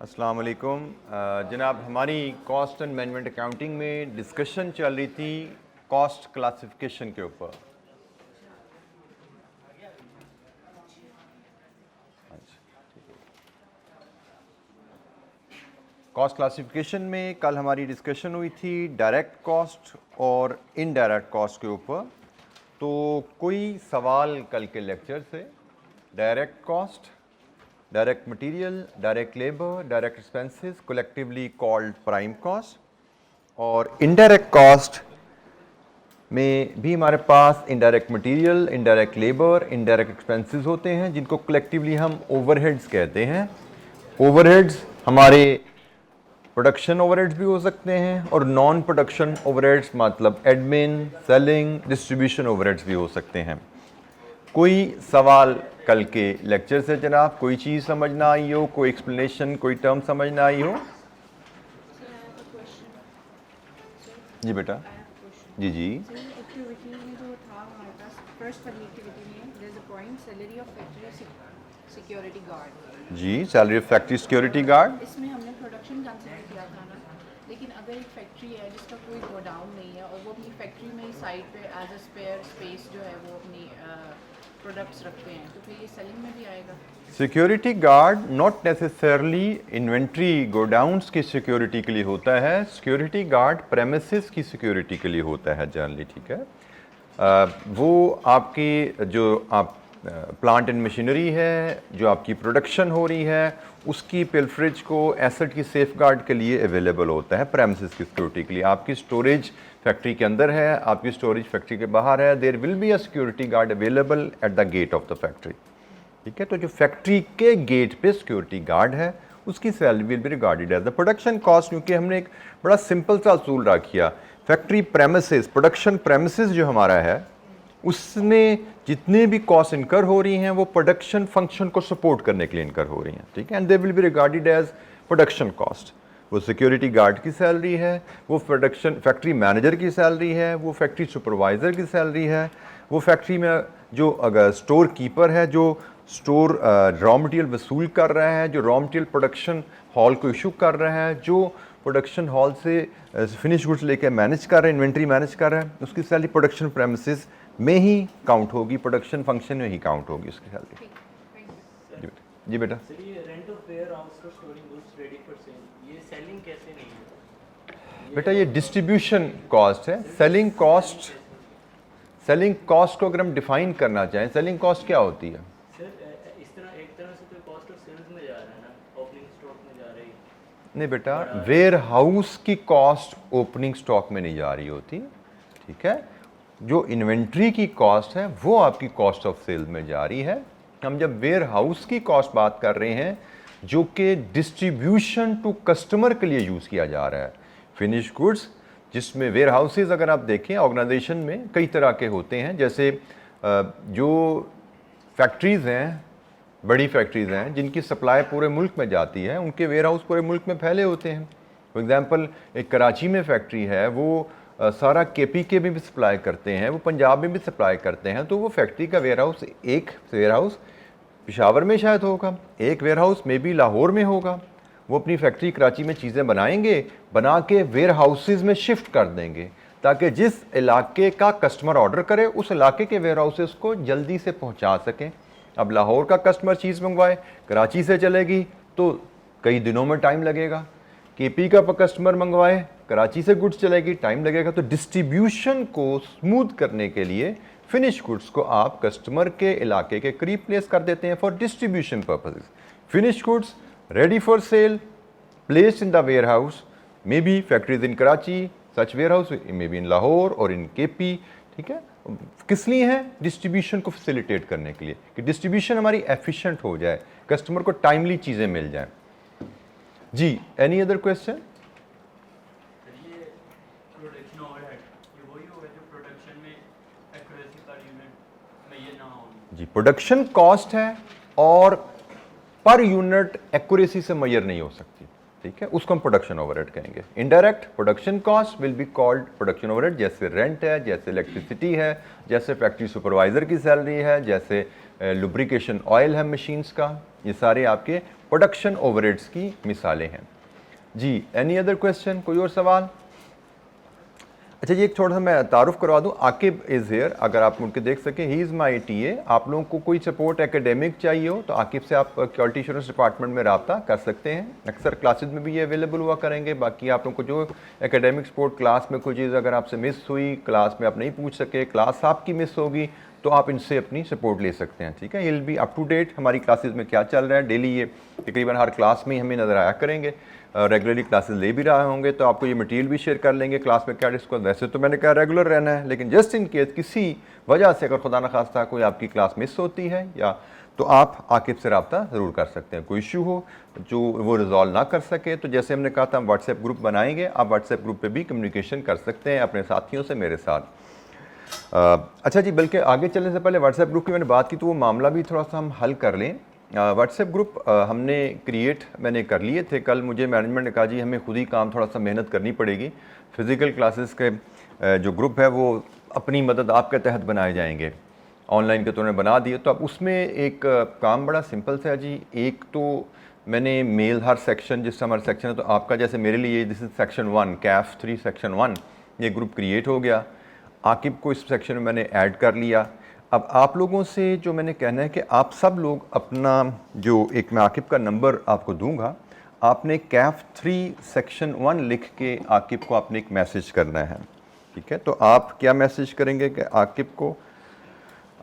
अस्सलाम वालेकुम। जनाब, हमारी कॉस्ट एंड मैनेजमेंट अकाउंटिंग में डिस्कशन चल रही थी कॉस्ट क्लासिफिकेशन के ऊपर। कॉस्ट क्लासिफिकेशन में कल हमारी डिस्कशन हुई थी डायरेक्ट कॉस्ट और इनडायरेक्ट कॉस्ट के ऊपर। तो कोई सवाल कल के लेक्चर से direct cost, direct material, direct labour, direct expenses collectively called prime cost, और इनडायरेक्ट कॉस्ट में भी हमारे पास indirect material, indirect labour, indirect expenses होते हैं जिनको कलेक्टिवली हम ओवरहेड्स कहते हैं। ओवरहेड्स हमारे प्रोडक्शन ओवरहेड्स भी हो सकते हैं और नॉन प्रोडक्शन ओवरहेड्स मतलब एडमिन, सेलिंग, डिस्ट्रीब्यूशन ओवरहेड्स भी हो सकते हैं। कोई सवाल कल के लेक्चर से जनाब? कोई चीज़ समझ ना आई हो, कोई एक्सप्लेनेशन, कोई टर्म समझ ना आई हो? जी बेटा। जी जी। एक्टिविटी में जो था हमारे पास फर्स्ट वाली एक्टिविटी में there is a point salary of factory security guard. जी, salary of factory security guard. इसमें हमने प्रोडक्शन कंसीडर किया था ना, लेकिन अगर एक फैक्ट्री है जिसका कोई गोडाउन नहीं है और वो अपनी फैक्ट्री में ही साइड पे एज अ स्पेयर स्पेस जो है वो अपनी प्रोडक्ट्स रखते हैं, तो फिर ये सेलिंग में भी आएगा? Security guard not necessarily inventory godowns की सिक्योरिटी के लिए होता है। सिक्योरिटी गार्ड प्रेमिसेस की सिक्योरिटी के लिए होता है जनरली, ठीक है। वो आपकी जो आप प्लांट एंड मशीनरी है, जो आपकी प्रोडक्शन हो रही है, उसकी पिलफरेज को एसेट की सेफ गार्ड के लिए अवेलेबल होता है प्रेमिसेस की सिक्योरिटी के लिए। आपकी स्टोरेज फैक्ट्री के अंदर है, आपकी स्टोरेज फैक्ट्री के बाहर है, there will be a security guard available at the gate of the factory, ठीक है। तो जो फैक्ट्री के गेट पे सिक्योरिटी गार्ड है उसकी salary will be regarded as the production cost, क्योंकि हमने एक बड़ा सिंपल सा असूल रखा। फैक्ट्री प्रेमिसेस, प्रोडक्शन प्रेमिसेस जो हमारा है उसमें जितने भी कॉस्ट इनकर हो रही हैं वो प्रोडक्शन फंक्शन को सपोर्ट करने के लिए इनकर हो रही हैं, ठीक है। And they will be regarded as production cost. वो सिक्योरिटी गार्ड की सैलरी है, वो प्रोडक्शन फैक्ट्री मैनेजर की सैलरी है, वो फैक्ट्री सुपरवाइज़र की सैलरी है, वो फैक्ट्री में जो अगर स्टोर कीपर है जो स्टोर रॉ मटेरियल वसूल कर रहा है, जो रॉ मटेरियल प्रोडक्शन हॉल को इशू कर रहा है, जो प्रोडक्शन हॉल से फिनिश गुड्स लेके मैनेज कर रहा है, इन्वेंट्री मैनेज कर रहा है, उसकी सैलरी प्रोडक्शन प्रेमिसेस में ही काउंट होगी, प्रोडक्शन फंक्शन में ही काउंट होगी उसकी सैलरी। जी बेटा। बेटा ये डिस्ट्रीब्यूशन कॉस्ट है। सेलिंग कॉस्ट को अगर हम डिफाइन करना चाहें, सेलिंग कॉस्ट क्या होती है? नहीं बेटा, वेयर हाउस की कॉस्ट ओपनिंग स्टॉक में नहीं जा रही होती, ठीक है। जो इन्वेंट्री की कॉस्ट है वो आपकी कॉस्ट ऑफ सेल में जा रही है। हम जब वेयर हाउस की कॉस्ट बात कर रहे हैं जो कि डिस्ट्रीब्यूशन टू कस्टमर के लिए यूज़ किया जा रहा है, फिनिश गुड्स, जिसमें वेयर हाउसेज अगर आप देखें ऑर्गेनाइजेशन में कई तरह के होते हैं। जैसे जो फैक्ट्रीज़ हैं, बड़ी फैक्ट्रीज़ हैं जिनकी सप्लाई पूरे मुल्क में जाती है, उनके वेयर हाउस पूरे मुल्क में फैले होते हैं। फॉर एग्जांपल एक कराची में फैक्ट्री है, वो सारा KPK में भी सप्लाई करते हैं, वो पंजाब में भी सप्लाई करते हैं। तो वो फैक्ट्री का वेयर हाउस, एक वेयर हाउस पेशावर में शायद होगा, एक वेयर हाउस में भी लाहौर में होगा। वो अपनी फैक्ट्री कराची में चीज़ें बनाएंगे, बना के वेयर हाउसेज में शिफ्ट कर देंगे ताकि जिस इलाके का कस्टमर ऑर्डर करे उस इलाके के वेयर हाउसेज को जल्दी से पहुंचा सकें। अब लाहौर का कस्टमर चीज़ मंगवाए, कराची से चलेगी तो कई दिनों में टाइम लगेगा। KP का कस्टमर मंगवाए, कराची से गुड्स चलेगी, टाइम लगेगा। तो डिस्ट्रीब्यूशन को स्मूथ करने के लिए फिनिश गुड्स को आप कस्टमर के इलाके के करीब प्लेस कर देते हैं for distribution purposes. Finish goods ready for sale placed in the warehouse, may be factories in Karachi, such warehouse may be in Lahore और इन KP, ठीक है। किस लिए है? डिस्ट्रीब्यूशन को फैसिलिटेट करने के लिए कि डिस्ट्रीब्यूशन हमारी एफिशिएंट हो जाए, कस्टमर को टाइमली चीज़ें मिल जाएं। जी, एनी अदर क्वेश्चन? जी, प्रोडक्शन कॉस्ट है और पर यूनिट एक्यूरेसी से मेजर नहीं हो सकती, ठीक है, उसको हम प्रोडक्शन ओवरहेड कहेंगे। Indirect production cost will be called production overhead, जैसे रेंट है, जैसे इलेक्ट्रिसिटी है, जैसे फैक्ट्री सुपरवाइजर की सैलरी है, जैसे लुब्रिकेशन ऑयल है मशीन्स का, ये सारे आपके प्रोडक्शन ओवरहेड्स की मिसालें हैं। जी, एनी अदर क्वेश्चन, कोई और सवाल? अच्छा जी, एक थोड़ा सा मैं तारुफ करवा दूं, आकिब इज़ हेयर, अगर आप उनके देख सकें, ही इज़ माई टीए। आप लोगों को कोई सपोर्ट एकेडमिक चाहिए हो तो आकिब से आप क्वालिटी एश्योरेंस डिपार्टमेंट में रब्ता कर सकते हैं। अक्सर क्लासेस में भी ये अवेलेबल हुआ करेंगे। बाकी आप लोगों को जो एकेडमिक सपोर्ट, क्लास में कोई चीज़ अगर आपसे मिस हुई, क्लास में आप नहीं पूछ सके, क्लास आपकी मिस होगी, तो आप इनसे अपनी सपोर्ट ले सकते हैं। ठीक है, ये will be up to date हमारी क्लासेस में क्या चल रहा है। डेली ये तकरीबन हर क्लास में ही हमें नज़र आया करेंगे, रेगुलरली क्लासेस ले भी रहे होंगे, तो आपको ये मटेरियल भी शेयर कर लेंगे क्लास में क्या डिस्कस। वैसे तो मैंने कहा रेगुलर रहना है, लेकिन जस्ट इन केस किसी वजह से अगर खुदा न खास्ता कोई आपकी क्लास मिस होती है या, तो आप आकिब से रब्ता ज़रूर कर सकते हैं। कोई इशू हो जो वो रिजॉल्व ना कर सके, तो जैसे हमने कहा था हम व्हाट्सएप ग्रुप बनाएंगे, आप व्हाट्सएप ग्रुप पे भी कम्युनिकेशन कर सकते हैं अपने साथियों से, मेरे साथ। अच्छा जी, बल्कि आगे चलने से पहले व्हाट्सएप ग्रुप की मैंने बात की, तो वो मामला भी थोड़ा सा हम हल कर लें। व्हाट्सएप ग्रुप हमने क्रिएट मैंने कर लिए थे। कल मुझे मैनेजमेंट ने कहा जी हमें खुद ही काम थोड़ा सा मेहनत करनी पड़ेगी, फ़िज़िकल क्लासेस के जो ग्रुप है वो अपनी मदद आपके तहत बनाए जाएंगे, ऑनलाइन के तो उन्होंने बना दिए। तो अब उसमें एक काम बड़ा सिंपल सा है जी। एक तो मैंने मेल हर सेक्शन, जिस हमारा सेक्शन है, तो आपका जैसे मेरे लिए this is section 1, CAF 3 section 1, ये ग्रुप क्रिएट हो गया। आकिब को इस सेक्शन में मैंने ऐड कर लिया। अब आप लोगों से जो मैंने कहना है कि आप सब लोग अपना जो एक मैं आकिब का नंबर आपको दूंगा, आपने CAF 3 सेक्शन 1 लिख के आकिब को आपने एक मैसेज करना है। ठीक है, तो आप क्या मैसेज करेंगे कि आकिब को,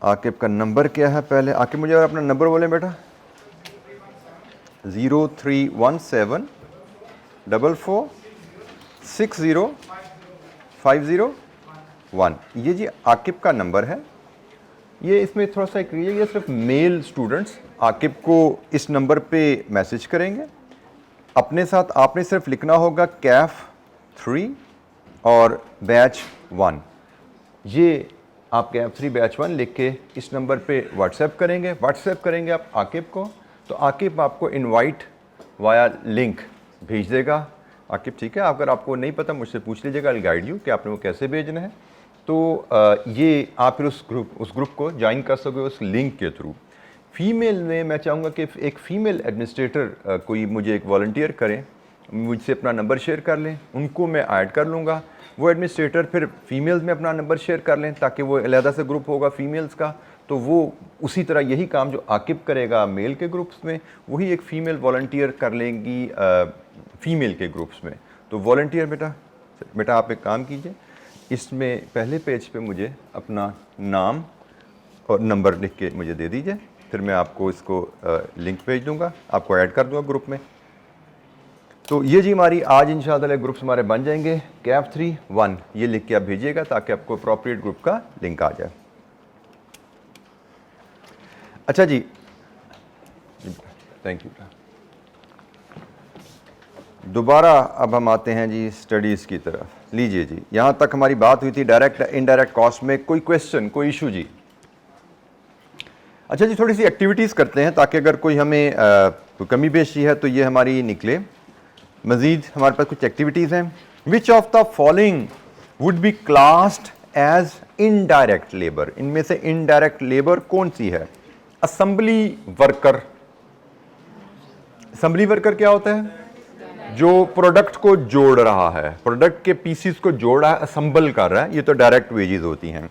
आकिब का नंबर क्या है? पहले आकिब मुझे अपना नंबर बोलें बेटा। 0317 44 60 501। ये जी आकिब का नंबर है। ये इसमें थोड़ा सा एक ये सिर्फ मेल स्टूडेंट्स आकिब को इस नंबर पे मैसेज करेंगे। अपने साथ आपने सिर्फ लिखना होगा CAF 3 और बैच 1। ये आप CAF 3 बैच 1 लिख के इस नंबर पे व्हाट्सएप करेंगे आप आकिब को, तो आकिब आपको इनवाइट वाया लिंक भेज देगा। आकिब ठीक है, अगर आपको नहीं पता मुझसे पूछ लीजिएगा, आई गाइड यू कि आपने वो कैसे भेजना है। तो ये आप फिर उस ग्रुप को ज्वाइन कर सकोगे उस लिंक के थ्रू। फीमेल में मैं चाहूँगा कि एक फ़ीमेल एडमिनिस्ट्रेटर कोई मुझे एक वॉलंटियर करें, मुझसे अपना नंबर शेयर कर लें, उनको मैं ऐड कर लूँगा। वो एडमिनिस्ट्रेटर फिर फीमेल्स में अपना नंबर शेयर कर लें, ताकि वो अलहदा से ग्रुप होगा फीमेल्स का, तो वो उसी तरह यही काम जो आकिब करेगा मेल के ग्रुप्स में, वही एक फ़ीमेल वॉलंटियर कर लेंगी फ़ीमेल के ग्रुप्स में। तो वॉलंटियर बेटा आप एक काम कीजिए, इसमें पहले पेज पे मुझे अपना नाम और नंबर लिख के मुझे दे दीजिए, फिर मैं आपको इसको लिंक भेज दूंगा, आपको ऐड कर दूंगा ग्रुप में। तो ये जी हमारी आज इंशाअल्लाह ग्रुप्स हमारे बन जाएंगे। CAF 3 1 ये लिख के आप भेजिएगा ताकि आपको अप्रोप्रिएट ग्रुप का लिंक आ जाए। अच्छा जी, थैंक यू। दोबारा अब हम आते हैं जी स्टडीज़ की तरफ। लीजिए जी, यहाँ तक हमारी बात हुई थी डायरेक्ट इनडायरेक्ट कॉस्ट में। कोई क्वेश्चन, कोई इशू जी? अच्छा जी, थोड़ी सी एक्टिविटीज़ करते हैं ताकि अगर कोई हमें कोई कमी पेशी है तो ये हमारी निकले। मज़ीद हमारे पास कुछ एक्टिविटीज़ हैं। Which of the following would be classed as indirect labour? इनमें से इनडायरेक्ट लेबर कौन सी है? Assembly worker. असेंबली वर्कर क्या होता है? जो प्रोडक्ट को जोड़ रहा है, प्रोडक्ट के पीसीस को जोड़ रहा है, असेंबल कर रहा है, ये तो डायरेक्ट वेजेस होती हैं।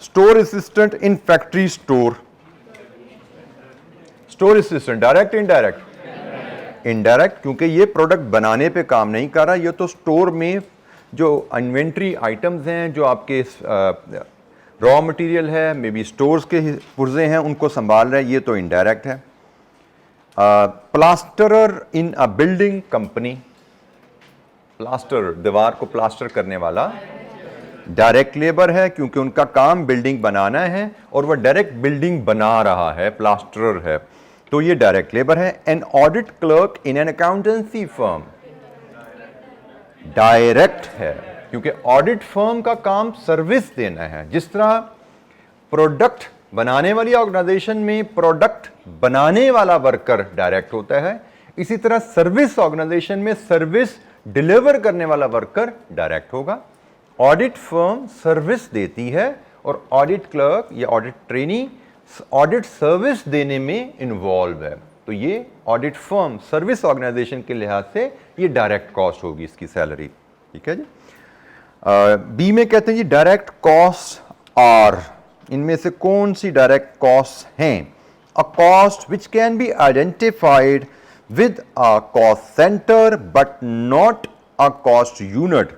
Store assistant in factory store. Store assistant direct indirect? Indirect, क्योंकि ये प्रोडक्ट बनाने पे काम नहीं कर रहा, ये तो स्टोर में जो इन्वेंट्री आइटम्स हैं, जो आपके रॉ मटेरियल है, मे बी स्टोर्स के पुर्जे हैं, उनको संभाल रहा है, ये तो इनडायरेक्ट है। प्लास्टरर इन अ बिल्डिंग कंपनी। प्लास्टर, दीवार को प्लास्टर करने वाला डायरेक्ट लेबर है, क्योंकि उनका काम बिल्डिंग बनाना है और वह डायरेक्ट बिल्डिंग बना रहा है, प्लास्टरर है, तो ये डायरेक्ट लेबर है। An audit clerk in an accountancy firm direct है, क्योंकि ऑडिट फर्म का काम सर्विस देना है। जिस तरह प्रोडक्ट बनाने वाली ऑर्गेनाइजेशन में प्रोडक्ट बनाने वाला वर्कर डायरेक्ट होता है, इसी तरह सर्विस ऑर्गेनाइजेशन में सर्विस डिलीवर करने वाला वर्कर डायरेक्ट होगा। ऑडिट फर्म सर्विस देती है और ऑडिट क्लर्क या ऑडिट ट्रेनी ऑडिट सर्विस देने में इन्वॉल्व है। तो ये ऑडिट फर्म सर्विस ऑर्गेनाइजेशन के लिहाज से ये डायरेक्ट कॉस्ट होगी इसकी सैलरी, ठीक है जी। बी में कहते हैं जी डायरेक्ट कॉस्ट आर, इनमें से कौन सी डायरेक्ट कॉस्ट हैं? A cost which can be identified with a cost centre but not a cost unit.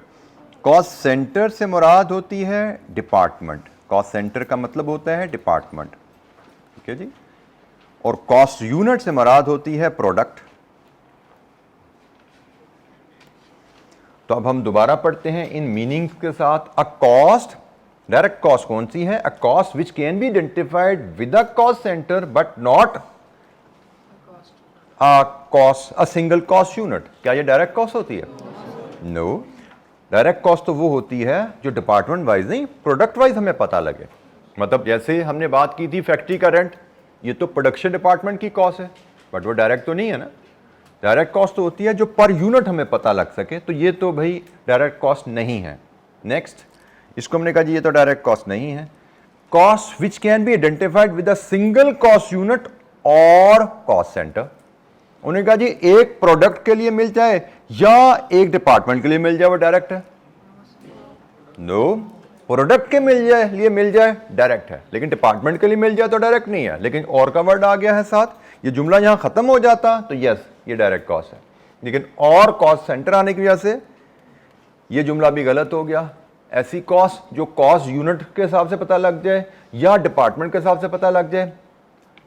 Cost centre से मुराद होती है डिपार्टमेंट, कॉस्ट सेंटर का मतलब होता है डिपार्टमेंट, ठीक है जी। और कॉस्ट यूनिट से मुराद होती है प्रोडक्ट। तो अब हम दोबारा पढ़ते हैं इन मीनिंग्स के साथ। अ कॉस्ट, डायरेक्ट कॉस्ट कौन सी है? A cost which can be identified with a cost centre but not a cost, a single cost unit. क्या ये डायरेक्ट कॉस्ट होती है? नो, डायरेक्ट कॉस्ट तो वो होती है जो डिपार्टमेंट वाइज नहीं, प्रोडक्ट वाइज हमें पता लगे। मतलब जैसे हमने बात की थी फैक्ट्री का रेंट, ये तो प्रोडक्शन डिपार्टमेंट की कॉस्ट है, बट वो डायरेक्ट तो नहीं है ना। डायरेक्ट कॉस्ट तो होती है जो पर यूनिट हमें पता लग सके, तो ये तो भाई डायरेक्ट कॉस्ट नहीं है। नेक्स्ट, इसको हमने कहा जी ये तो डायरेक्ट कॉस्ट नहीं है। Cost which can be identified with a single cost unit और कॉस्ट सेंटर। उन्होंने कहा जी एक प्रोडक्ट के लिए मिल जाए या एक डिपार्टमेंट के लिए मिल जाए वो डायरेक्ट है? नो, प्रोडक्ट के लिए मिल जाए डायरेक्ट है, लेकिन डिपार्टमेंट के लिए मिल जाए तो डायरेक्ट नहीं है। लेकिन और का वर्ड आ गया है साथ, ये जुमला यहां खत्म हो जाता तो यस ये डायरेक्ट कॉस्ट है, लेकिन और कॉस्ट सेंटर आने की वजह से ये जुमला भी गलत हो गया। ऐसी कॉस्ट जो कॉस्ट यूनिट के हिसाब से पता लग जाए या डिपार्टमेंट के हिसाब से पता लग जाए,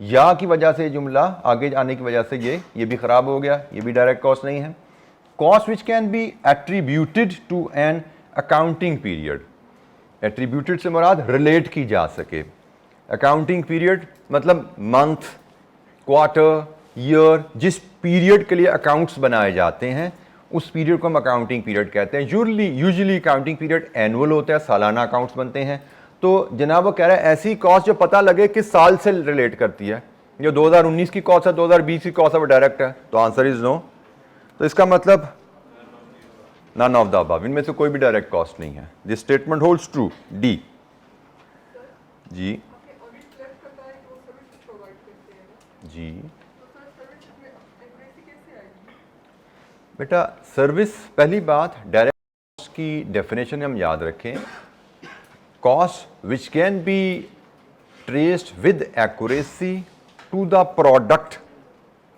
या की वजह से जुमला आगे आने की वजह से ये भी खराब हो गया, ये भी डायरेक्ट कॉस्ट नहीं है। Cost which can be attributed to an accounting period, attributed से मुराद रिलेट की जा सके। अकाउंटिंग पीरियड मतलब मंथ, क्वार्टर, ईयर, जिस पीरियड के लिए अकाउंट्स बनाए जाते हैं उस पीरियड को हम अकाउंटिंग पीरियड कहते हैं। यूजुअली अकाउंटिंग पीरियड एनुअल होता है, सालाना अकाउंट्स बनते हैं। तो जनाब वो कह रहा है ऐसी कॉस्ट जो पता लगे किस साल से रिलेट करती है, जो 2019 की कॉस्ट है, 2020 की कॉस्ट है, वो डायरेक्ट है, तो आंसर इज नो। तो इसका मतलब नन ऑफ द अबव, इनमें से कोई भी डायरेक्ट कॉस्ट नहीं है। This statement holds true. डी जी जी बेटा, सर्विस, पहली बात डायरेक्ट कॉस्ट की डेफिनेशन हम याद रखें, cost which can be traced with accuracy to the product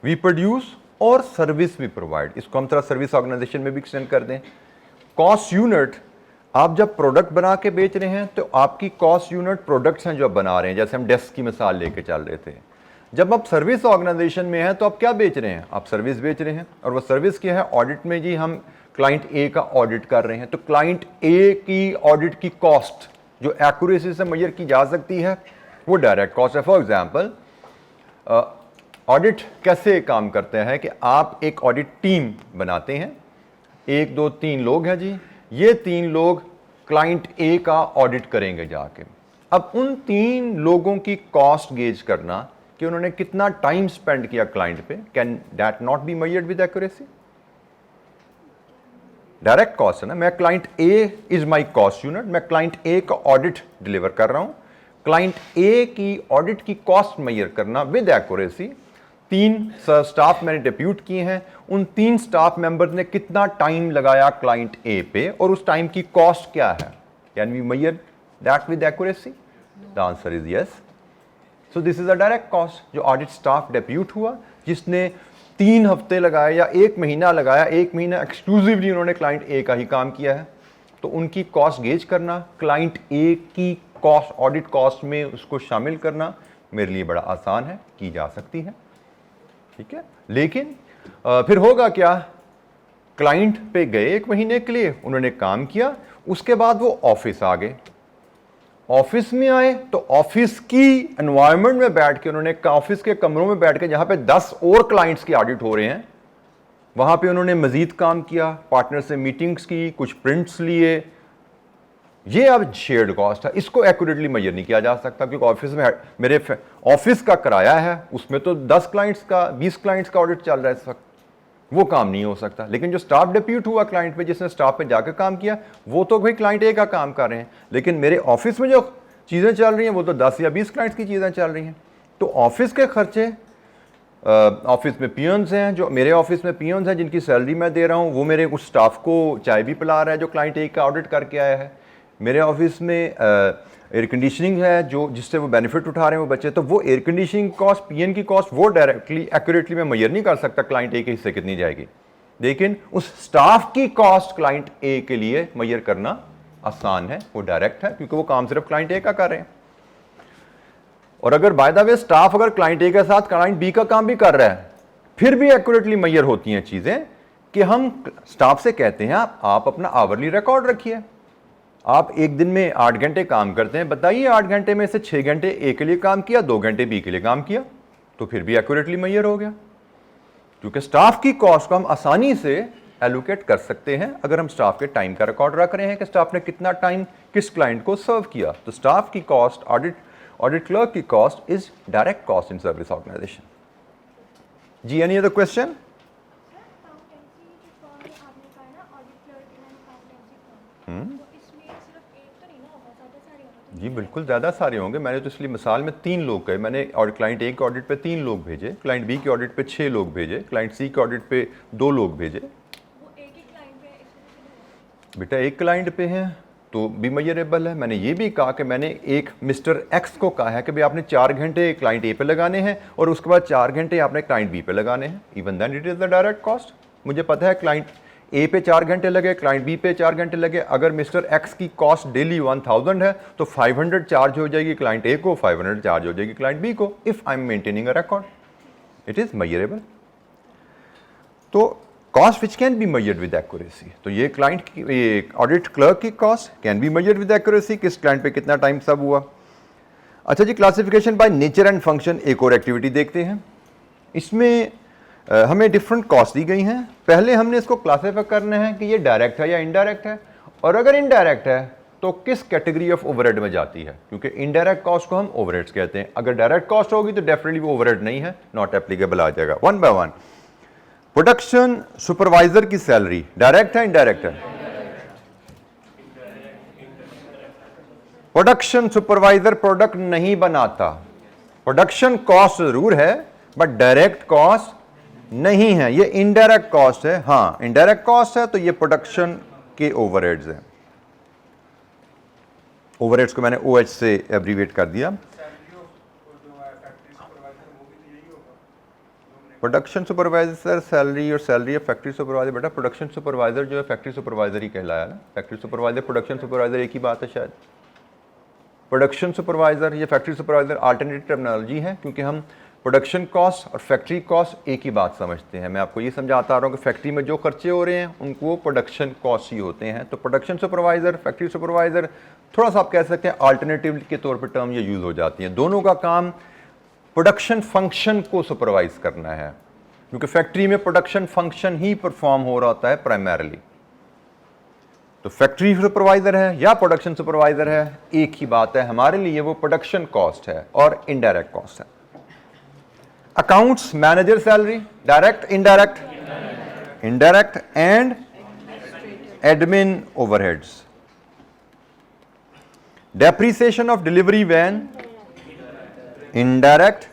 we produce और सर्विस वी प्रोवाइड। इसको हम थोड़ा सर्विस ऑर्गेनाइजेशन में भी एक्सटेंड कर दें। कॉस्ट यूनिट, आप जब प्रोडक्ट बना के बेच रहे हैं तो आपकी कॉस्ट यूनिट प्रोडक्ट्स हैं जो आप बना रहे हैं, जैसे हम डेस्क की मिसाल लेके चल रहे थे। जब आप सर्विस ऑर्गेनाइजेशन में हैं तो आप क्या बेच रहे हैं? आप सर्विस बेच रहे हैं, और वो सर्विस क्या है? ऑडिट में जी हम क्लाइंट ए का ऑडिट कर रहे हैं, तो क्लाइंट ए की ऑडिट की कॉस्ट जो एक्यूरेसी से मेजर की जा सकती है वो डायरेक्ट कॉस्ट है। फॉर एग्जांपल, ऑडिट कैसे काम करते हैं कि आप एक ऑडिट टीम बनाते हैं, 1 2 3 लोग हैं जी, ये 3 लोग क्लाइंट ए का ऑडिट करेंगे जाके। अब उन 3 लोगों की कॉस्ट गेज करना कि उन्होंने कितना टाइम स्पेंड किया क्लाइंट पे, can that not be measured with accuracy? Direct cost है ना। मैं client A is my cost unit, मैं क्लाइंट ए का ऑडिट डिलीवर कर रहा हूं, क्लाइंट ए की ऑडिट की कॉस्ट मेजर करना विद एक्यूरेसी। 3 स्टाफ मैंने डिप्यूट किए हैं, उन 3 स्टाफ मेंबर्स ने कितना टाइम लगाया क्लाइंट ए पे और उस टाइम की कॉस्ट क्या है? Can we measure that with accuracy? The answer is yes. So this is a direct cost. जो ऑडिट स्टाफ डिप्यूट हुआ, जिसने 3 हफ्ते लगाए या 1 महीना लगाया, 1 महीना एक्सक्लूसिवली उन्होंने क्लाइंट ए का ही काम किया है, तो उनकी कॉस्ट गेज करना, क्लाइंट ए की कॉस्ट ऑडिट कॉस्ट में उसको शामिल करना मेरे लिए बड़ा आसान है, की जा सकती है, ठीक है। लेकिन फिर होगा क्या? क्लाइंट पे गए 1 महीने के लिए, उन्होंने काम किया, उसके बाद वो ऑफिस आ गए। ऑफिस में आए तो ऑफिस की एनवायरनमेंट में बैठ के उन्होंने, ऑफिस के कमरों में बैठ के जहां पे 10 और क्लाइंट्स के ऑडिट हो रहे हैं, वहां पे उन्होंने मजीद काम किया, पार्टनर से मीटिंग्स की, कुछ प्रिंट्स लिए। ये अब शेयर्ड कॉस्ट है, इसको एक्यूरेटली मेजर नहीं किया जा सकता, क्योंकि ऑफिस में मेरे ऑफिस का किराया है, उसमें तो 10 क्लाइंट्स का, 20 क्लाइंट्स का ऑडिट चल रहा है इस वक्त, वो काम नहीं हो सकता। लेकिन जो स्टाफ डिप्यूट हुआ क्लाइंट पे, जिसने स्टाफ पे जाकर काम किया, वो तो भाई क्लाइंट ए का काम कर रहे हैं, लेकिन मेरे ऑफिस में जो चीज़ें चल रही हैं वो तो 10 या 20 क्लाइंट्स की चीज़ें चल रही हैं। तो ऑफिस के खर्चे ऑफिस में पियंस हैं, जो मेरे ऑफिस में पियंस हैं जिनकी सैलरी मैं दे रहा हूँ, वो मेरे उस स्टाफ को चाय भी पिला रहा है जो क्लाइंट ए का ऑडिट करके आया है। मेरे ऑफिस में एयर कंडीशनिंग है जो जिससे वो बेनिफिट उठा रहे हैं वो बच्चे, तो वो एयर कंडीशनिंग कॉस्ट, पीएन की कॉस्ट वो डायरेक्टली एक्यूरेटली मैं मेजर नहीं कर सकता क्लाइंट ए के हिस्से कितनी जाएगी, लेकिन उस स्टाफ की कॉस्ट क्लाइंट ए के लिए मेजर करना आसान है, वो डायरेक्ट है क्योंकि वो काम सिर्फ क्लाइंट ए का कर रहे हैं। और अगर बाय द वे स्टाफ अगर क्लाइंट ए के साथ क्लाइंट बी का काम भी कर रहा है, फिर भी एक्यूरेटली मेजर होती हैं चीजें कि हम स्टाफ से कहते हैं आप अपना आवरली रिकॉर्ड रखिए। आप एक दिन में 8 घंटे काम करते हैं, बताइए 8 घंटे में से 6 घंटे ए के लिए काम किया, 2 घंटे बी के लिए काम किया, तो फिर भी एक्यूरेटली मेजर हो गया, क्योंकि स्टाफ की कॉस्ट को हम आसानी से एलोकेट कर सकते हैं अगर हम स्टाफ के टाइम का रिकॉर्ड रख रहे हैं कि स्टाफ ने कितना टाइम किस क्लाइंट को सर्व किया। तो स्टाफ की कॉस्ट, ऑडिट क्लर्क की cost is direct cost in service organisation. जी, एनी अदर क्वेश्चन? जी बिल्कुल, ज़्यादा सारे होंगे। मैंने तो इसलिए मिसाल में 3 लोग कहे, मैंने और क्लाइंट ए के ऑडिट पे 3 लोग भेजे, क्लाइंट बी के ऑडिट पे 6 लोग भेजे, क्लाइंट सी के ऑडिट पे 2 लोग भेजे। वो एक ही क्लाइंट पे है, बेटा एक क्लाइंट पे हैं तो भी मेजरेबल है। मैंने ये भी कहा कि मैंने एक मिस्टर एक्स को कहा है कि भाई आपने 4 घंटे क्लाइंट ए पे लगाने हैं और उसके बाद 4 घंटे आपने क्लाइंट बी पे लगाने हैं, even then it is the direct cost. मुझे पता है क्लाइंट ए पे 4 घंटे लगे, क्लाइंट बी पे 4 घंटे लगे, अगर मिस्टर एक्स की कॉस्ट डेली 1000 है तो 500 चार्ज हो जाएगी क्लाइंट ए को, 500 चार्ज हो जाएगी क्लाइंट बी को, if I am maintaining a record, it is measurable. तो cost which can be measured with accuracy, तो ये क्लाइंट की, ये ऑडिट क्लर्क की cost can be measured with accuracy, किस क्लाइंट पे कितना टाइम सब हुआ। अच्छा जी, classification by nature and function, एक और एक्टिविटी देखते हैं। इसमें हमें डिफरेंट कॉस्ट दी गई हैं। पहले हमने इसको क्लासिफाई करना है कि ये डायरेक्ट है या इनडायरेक्ट है, और अगर इनडायरेक्ट है तो किस कैटेगरी ऑफ ओवरहेड में जाती है, क्योंकि इनडायरेक्ट कॉस्ट को हम ओवरहेड्स कहते हैं। अगर डायरेक्ट कॉस्ट होगी तो डेफिनेटली वो ओवरहेड नहीं है, नॉट एप्लीकेबल आ जाएगा। 1 बाय 1। प्रोडक्शन सुपरवाइजर की सैलरी डायरेक्ट है इनडायरेक्ट है? प्रोडक्शन सुपरवाइजर प्रोडक्ट नहीं बनाता, प्रोडक्शन कॉस्ट जरूर है बट डायरेक्ट कॉस्ट नहीं है, ये इनडायरेक्ट कॉस्ट है। हाँ, इनडायरेक्ट कॉस्ट है तो ये प्रोडक्शन के ओवरहेड्स हैं। ओवरहेड्स को मैंने OH से एब्रीवेट कर दिया। प्रोडक्शन सुपरवाइजर सैलरी और सैलरी ऑफ फैक्ट्री सुपरवाइजर, बेटा प्रोडक्शन सुपरवाइजर जो है फैक्ट्री सुपरवाइजर ही कहलाया ना। फैक्ट्री सुपरवाइजर प्रोडक्शन सुपरवाइजर एक ही बात है शायद। प्रोडक्शन सुपरवाइजर या फैक्ट्री सुपरवाइजर अल्टरनेटिव टर्मिनोलॉजी है, क्योंकि हम प्रोडक्शन कॉस्ट और फैक्ट्री कॉस्ट एक ही बात समझते हैं। मैं आपको ये समझाता आ रहा हूँ कि फैक्ट्री में जो खर्चे हो रहे हैं उनको प्रोडक्शन कॉस्ट ही होते हैं। तो प्रोडक्शन सुपरवाइजर, फैक्ट्री सुपरवाइजर, थोड़ा सा आप कह सकते हैं अल्टरनेटिव के तौर पर टर्म ये यूज हो जाती हैं। दोनों का काम प्रोडक्शन फंक्शन को सुपरवाइज करना है, क्योंकि फैक्ट्री में प्रोडक्शन फंक्शन ही परफॉर्म हो रहा होता है प्राइमरीली। तो फैक्ट्री सुपरवाइजर है या प्रोडक्शन सुपरवाइजर है, एक ही बात है हमारे लिए, वो प्रोडक्शन कॉस्ट है और इनडायरेक्ट कॉस्ट है। Accounts manager salary direct indirect? Indirect. And admin overheads. Depreciation of delivery van indirect.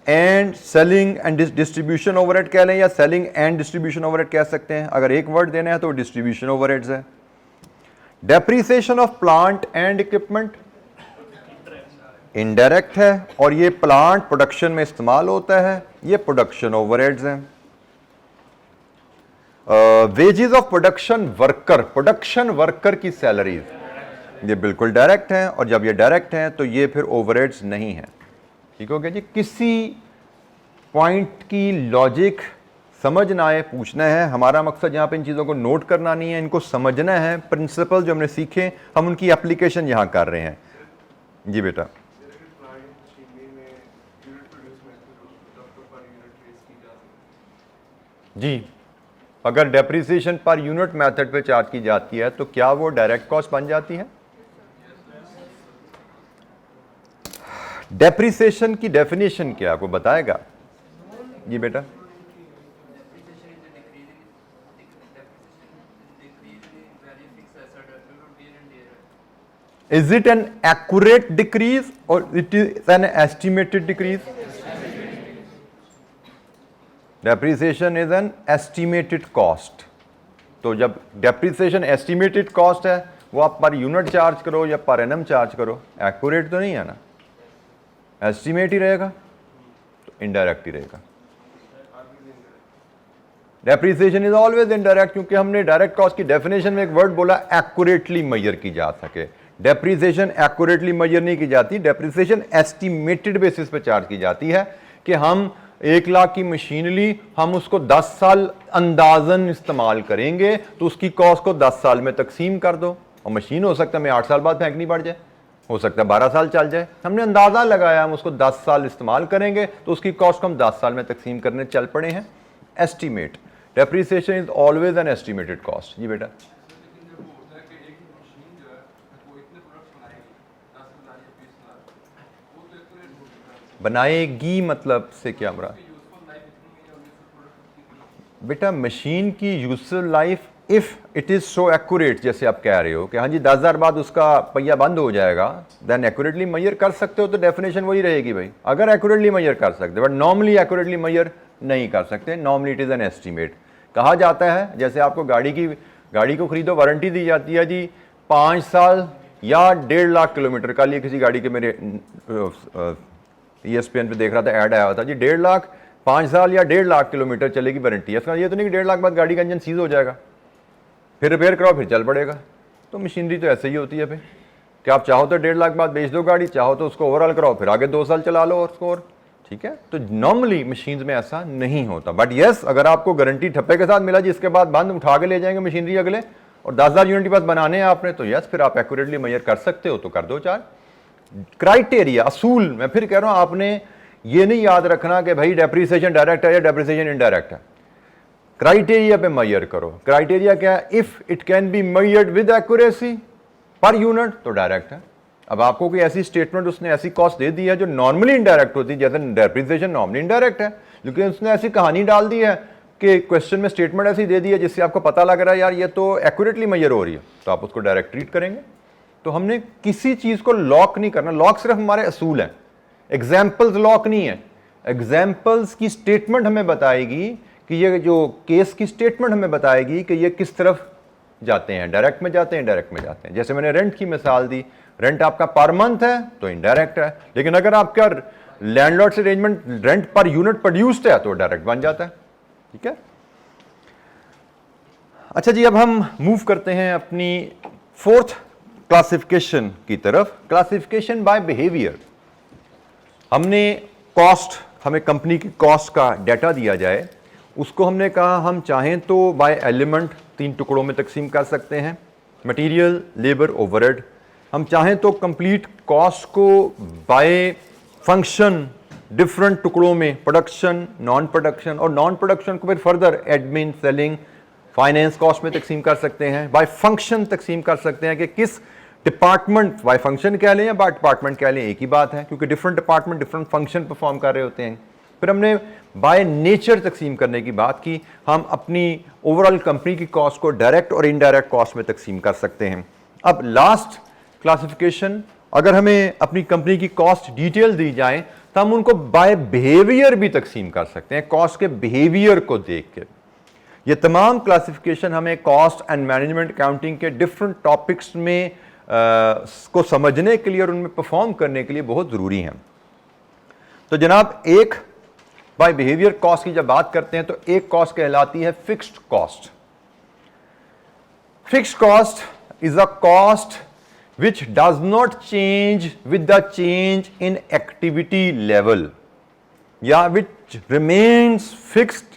And selling and distribution overhead कह लें या सेलिंग एंड डिस्ट्रीब्यूशन ओवरहेड कह सकते हैं, अगर एक वर्ड देना है तो डिस्ट्रीब्यूशन ओवरहेड्स है। Depreciation of plant and equipment indirect है, और ये प्लांट प्रोडक्शन में इस्तेमाल होता है, ये प्रोडक्शन ओवरहेड्स हैं। Wages of production worker, production worker की सैलरीज, ये बिल्कुल डायरेक्ट हैं, और जब ये डायरेक्ट हैं तो ये फिर ओवरहेड्स नहीं है। ठीक हो गया जी। किसी पॉइंट की लॉजिक समझ ना आए पूछना है, हमारा मकसद यहाँ पे इन चीज़ों को नोट करना नहीं है, इनको समझना है। प्रिंसिपल जो हमने सीखे हम उनकी एप्लीकेशन यहाँ कर रहे हैं। जी बेटा। जी, अगर डेप्रिसिएशन पर यूनिट मेथड पे चार्ज की जाती है तो क्या वो डायरेक्ट कॉस्ट बन जाती है? डेप्रिसिएशन की डेफिनेशन क्या आपको बताएगा? जी बेटा। Is it an accurate decrease or it is an estimated decrease? Depreciation is an estimated cost. तो जब डेप्रिसिएशन एस्टिमेटेड कॉस्ट है, वो आप पर यूनिट चार्ज करो या पर एनम चार्ज करो, एक्यूरेट तो नहीं है ना, एस्टिमेट ही रहेगा, तो इनडायरेक्ट ही रहेगा। डेप्रिसिएशन इज ऑलवेज इनडायरेक्ट, क्योंकि हमने डायरेक्ट कॉस्ट की डेफिनेशन में एक वर्ड बोला एक्यूरेटली मेजर की जा सके। डेप्रिसिएशन एक्यूरेटली मेजर नहीं की जाती, डेप्रिसिएशन एस्टिमेटेड बेसिस पे चार्ज की जाती है कि हम 1 लाख की मशीन ली, हम उसको 10 साल अंदाजन इस्तेमाल करेंगे, तो उसकी कॉस्ट को 10 साल में तकसीम कर दो। और मशीन हो सकता है हमें 8 साल बाद फेंकनी पड़ जाए, हो सकता है 12 साल चल जाए, हमने अंदाजा लगाया हम उसको 10 साल इस्तेमाल करेंगे, तो उसकी कॉस्ट को हम 10 साल में तकसीम करने चल पड़े हैं। Estimate, depreciation is always an estimated cost. जी बेटा, बनाएगी मतलब से क्या मरा बेटा? मशीन की useful life if it is so accurate, जैसे आप कह रहे हो कि हाँ जी 10,000 बाद उसका पहिया बंद हो जाएगा, देन एक्यूरेटली मेजर कर सकते हो, तो डेफिनेशन वही रहेगी भाई, अगर एक्यूरेटली मेजर कर सकते, बट नॉर्मली एक्यूरेटली मेजर नहीं कर सकते। Normally it is an estimate. कहा जाता है जैसे आपको गाड़ी को खरीदो, वारंटी दी जाती है जी 5 साल या 1.5 लाख किलोमीटर। कल ये किसी गाड़ी के मेरे ESPN पे देख रहा था, ऐड आया हुआ था जी 1.5 लाख 5 साल या 1.5 लाख किलोमीटर चलेगी वारंटी है। इसका ये तो नहीं कि 1.5 लाख बाद गाड़ी का इंजन सीज हो जाएगा, फिर रिपेयर कराओ फिर चल पड़ेगा। तो मशीनरी तो ऐसे ही होती है भाई कि आप चाहो तो 1.5 लाख बाद बेच दो गाड़ी, चाहो तो उसको ओवरऑल कराओ फिर आगे 2 साल चला लो और उसको, और ठीक है। तो नॉर्मली मशीन्स में ऐसा नहीं होता, बट यस अगर आपको गारंटी ठप्पे के साथ मिला जी इसके बाद बंद उठा के ले जाएंगे मशीनरी अगले, और 10,000 यूनिट के बाद बनाने हैं आपने, तो यस फिर आप एक्यूरेटली मेजर कर सकते हो, तो कर दो चार्ज। क्राइटेरिया, असूल, मैं फिर कह रहा हूं आपने ये नहीं याद रखना कि भाई डेप्रिसिएशन डायरेक्ट है या डेप्रिसिएशन इनडायरेक्ट है, क्राइटेरिया पे मेजर करो। क्राइटेरिया क्या है? If it can be measured with accuracy per unit तो डायरेक्ट है। अब आपको कोई ऐसी स्टेटमेंट उसने ऐसी कॉस्ट दे दी है जो नॉर्मली इनडायरेक्ट होती है, जैसे डेप्रिसिएशन नॉर्मली इनडायरेक्ट है, लेकिन उसने ऐसी कहानी डाल दी है कि क्वेश्चन में स्टेटमेंट ऐसी दे दी है जिससे आपको पता लग रहा है यार ये तो एक्यूरेटली मेजर हो रही है, तो आप उसको डायरेक्ट ट्रीट करेंगे। तो हमने किसी चीज को लॉक नहीं करना, लॉक सिर्फ हमारे असूल हैं, एग्जाम्पल्स लॉक नहीं है। एग्जाम्पल्स की स्टेटमेंट हमें बताएगी कि ये जो केस की स्टेटमेंट हमें बताएगी कि ये किस तरफ जाते हैं, डायरेक्ट में जाते हैं, डायरेक्ट में जाते हैं। जैसे मैंने रेंट की मिसाल दी, रेंट आपका पर मंथ है तो इनडायरेक्ट है, लेकिन अगर आपका लैंडलॉर्ड से arrangement rent per unit produced है तो डायरेक्ट बन जाता है। ठीक है, अच्छा जी, अब हम मूव करते हैं अपनी 4th क्लासिफिकेशन की तरफ, क्लासिफिकेशन बाय बिहेवियर। हमने कॉस्ट, हमें कंपनी की कॉस्ट का डाटा दिया जाए, उसको हमने कहा हम चाहें तो बाय एलिमेंट 3 टुकड़ों में तकसीम कर सकते हैं, मटेरियल, लेबर, ओवरहेड। हम चाहें तो कंप्लीट कॉस्ट को बाय फंक्शन डिफरेंट टुकड़ों में, प्रोडक्शन, नॉन प्रोडक्शन, और नॉन प्रोडक्शन को फिर further admin, selling, finance cost में तकसीम कर सकते हैं। बाय फंक्शन तकसीम कर सकते हैं कि किस डिपार्टमेंट, बाय फंक्शन कह लें या बाय डिपार्टमेंट कह लें, एक ही बात है, क्योंकि different department different function perform कर रहे होते हैं। फिर हमने बाय नेचर तकसीम करने की बात की, हम अपनी ओवरऑल कंपनी की कॉस्ट को डायरेक्ट और इनडायरेक्ट कॉस्ट में तकसीम कर सकते हैं। अब लास्ट क्लासिफिकेशन, अगर हमें अपनी कंपनी की कॉस्ट डिटेल दी जाए तो हम उनको बाय बिहेवियर भी तकसीम कर सकते हैं, कॉस्ट के बिहेवियर को देख के। ये तमाम क्लासिफिकेशन हमें कॉस्ट एंड मैनेजमेंट अकाउंटिंग के डिफरेंट टॉपिक्स में को समझने के लिए और उनमें परफॉर्म करने के लिए बहुत ज़रूरी हैं। तो जनाब, एक बाय बिहेवियर कॉस्ट की जब बात करते हैं तो एक कॉस्ट कहलाती है fixed cost. Fixed cost is a cost which does not change with the change in activity level, या which remains fixed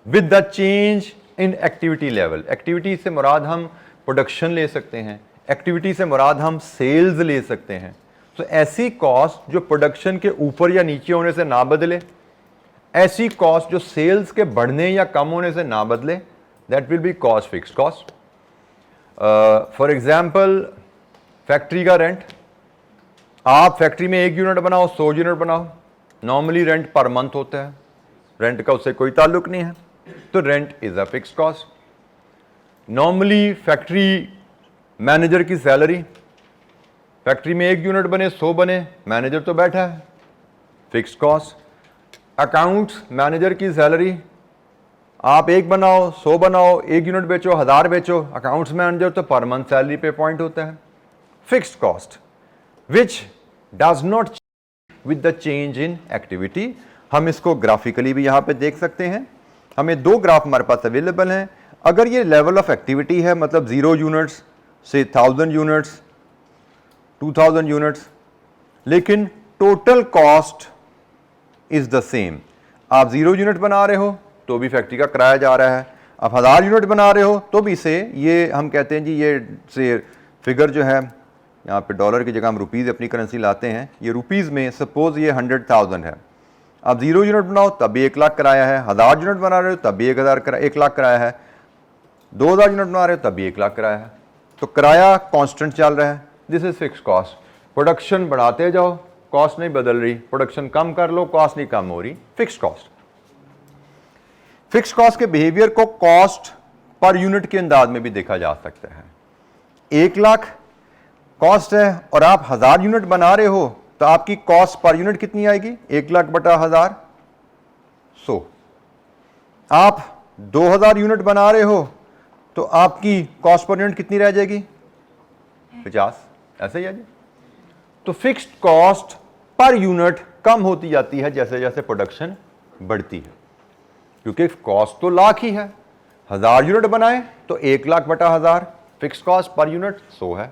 with the change in activity level। Activity से मुराद हम प्रोडक्शन ले सकते हैं, एक्टिविटी से मुराद हम सेल्स ले सकते हैं। तो ऐसी कॉस्ट जो प्रोडक्शन के ऊपर या नीचे होने से ना बदले, ऐसी कॉस्ट जो सेल्स के बढ़ने या कम होने से ना बदले, that will be cost fixed cost. For example, factory का रेंट, आप फैक्ट्री में 1 यूनिट बनाओ, 100 यूनिट बनाओ, नॉर्मली रेंट पर मंथ होता है, रेंट का उससे कोई ताल्लुक नहीं है, तो rent is a fixed cost. Normally factory manager की सैलरी, फैक्ट्री में 1 यूनिट बने, 100 बने, मैनेजर तो बैठा है, फिक्स्ड कॉस्ट। अकाउंट्स मैनेजर की सैलरी, आप 1 बनाओ, 100 बनाओ, 1 यूनिट बेचो, 1000 बेचो, अकाउंट्स मैनेजर तो पर मंथ सैलरी पे पॉइंट होता है। Fixed cost which does not with the change in activity. हम इसको ग्राफिकली भी यहां पे देख सकते हैं। हमें 2 ग्राफ हमारे पास अवेलेबल हैं। अगर ये लेवल ऑफ एक्टिविटी है, मतलब 0 यूनिट्स से 1000 यूनिट्स, 2000 यूनिट्स, लेकिन total cost is the same. आप 0 यूनिट बना रहे हो तो भी फैक्ट्री का किराया जा रहा है, आप 1000 यूनिट बना रहे हो तो भी से, ये हम कहते हैं जी, ये से फिगर जो है यहाँ पे डॉलर की जगह हम रुपीज़ अपनी करेंसी लाते हैं, ये रुपीज़ में सपोज ये 100,000 है। आप 0 यूनिट बनाओ तब भी 1 लाख किराया है, 1000 यूनिट बना रहे हो तब भी 1 लाख किराया है, 2000 यूनिट बना रहे हो तब भी 1 लाख किराया है। तो किराया कांस्टेंट चल रहा है। This is fixed cost. Production बढ़ाते जाओ, कॉस्ट नहीं बदल रही, प्रोडक्शन कम कर लो, कॉस्ट नहीं कम हो रही, फिक्स्ड कॉस्ट। फिक्स्ड कॉस्ट के बिहेवियर को कॉस्ट पर यूनिट के अंदाज में भी देखा जा सकता है। 1 लाख कॉस्ट है और आप 1000 यूनिट बना रहे हो तो आपकी कॉस्ट पर यूनिट कितनी आएगी? 1 लाख बटा 1000, 100। आप 2000 यूनिट बना रहे हो तो आपकी कॉस्ट पर यूनिट कितनी रह जाएगी? 50। ऐसे ही है जी। तो फिक्स्ड कॉस्ट पर यूनिट कम होती जाती है जैसे जैसे प्रोडक्शन बढ़ती है, क्योंकि कॉस्ट तो लाख ही है। 1000 यूनिट बनाए तो 1 लाख बटा 1000, फिक्स्ड कॉस्ट पर यूनिट 100 है।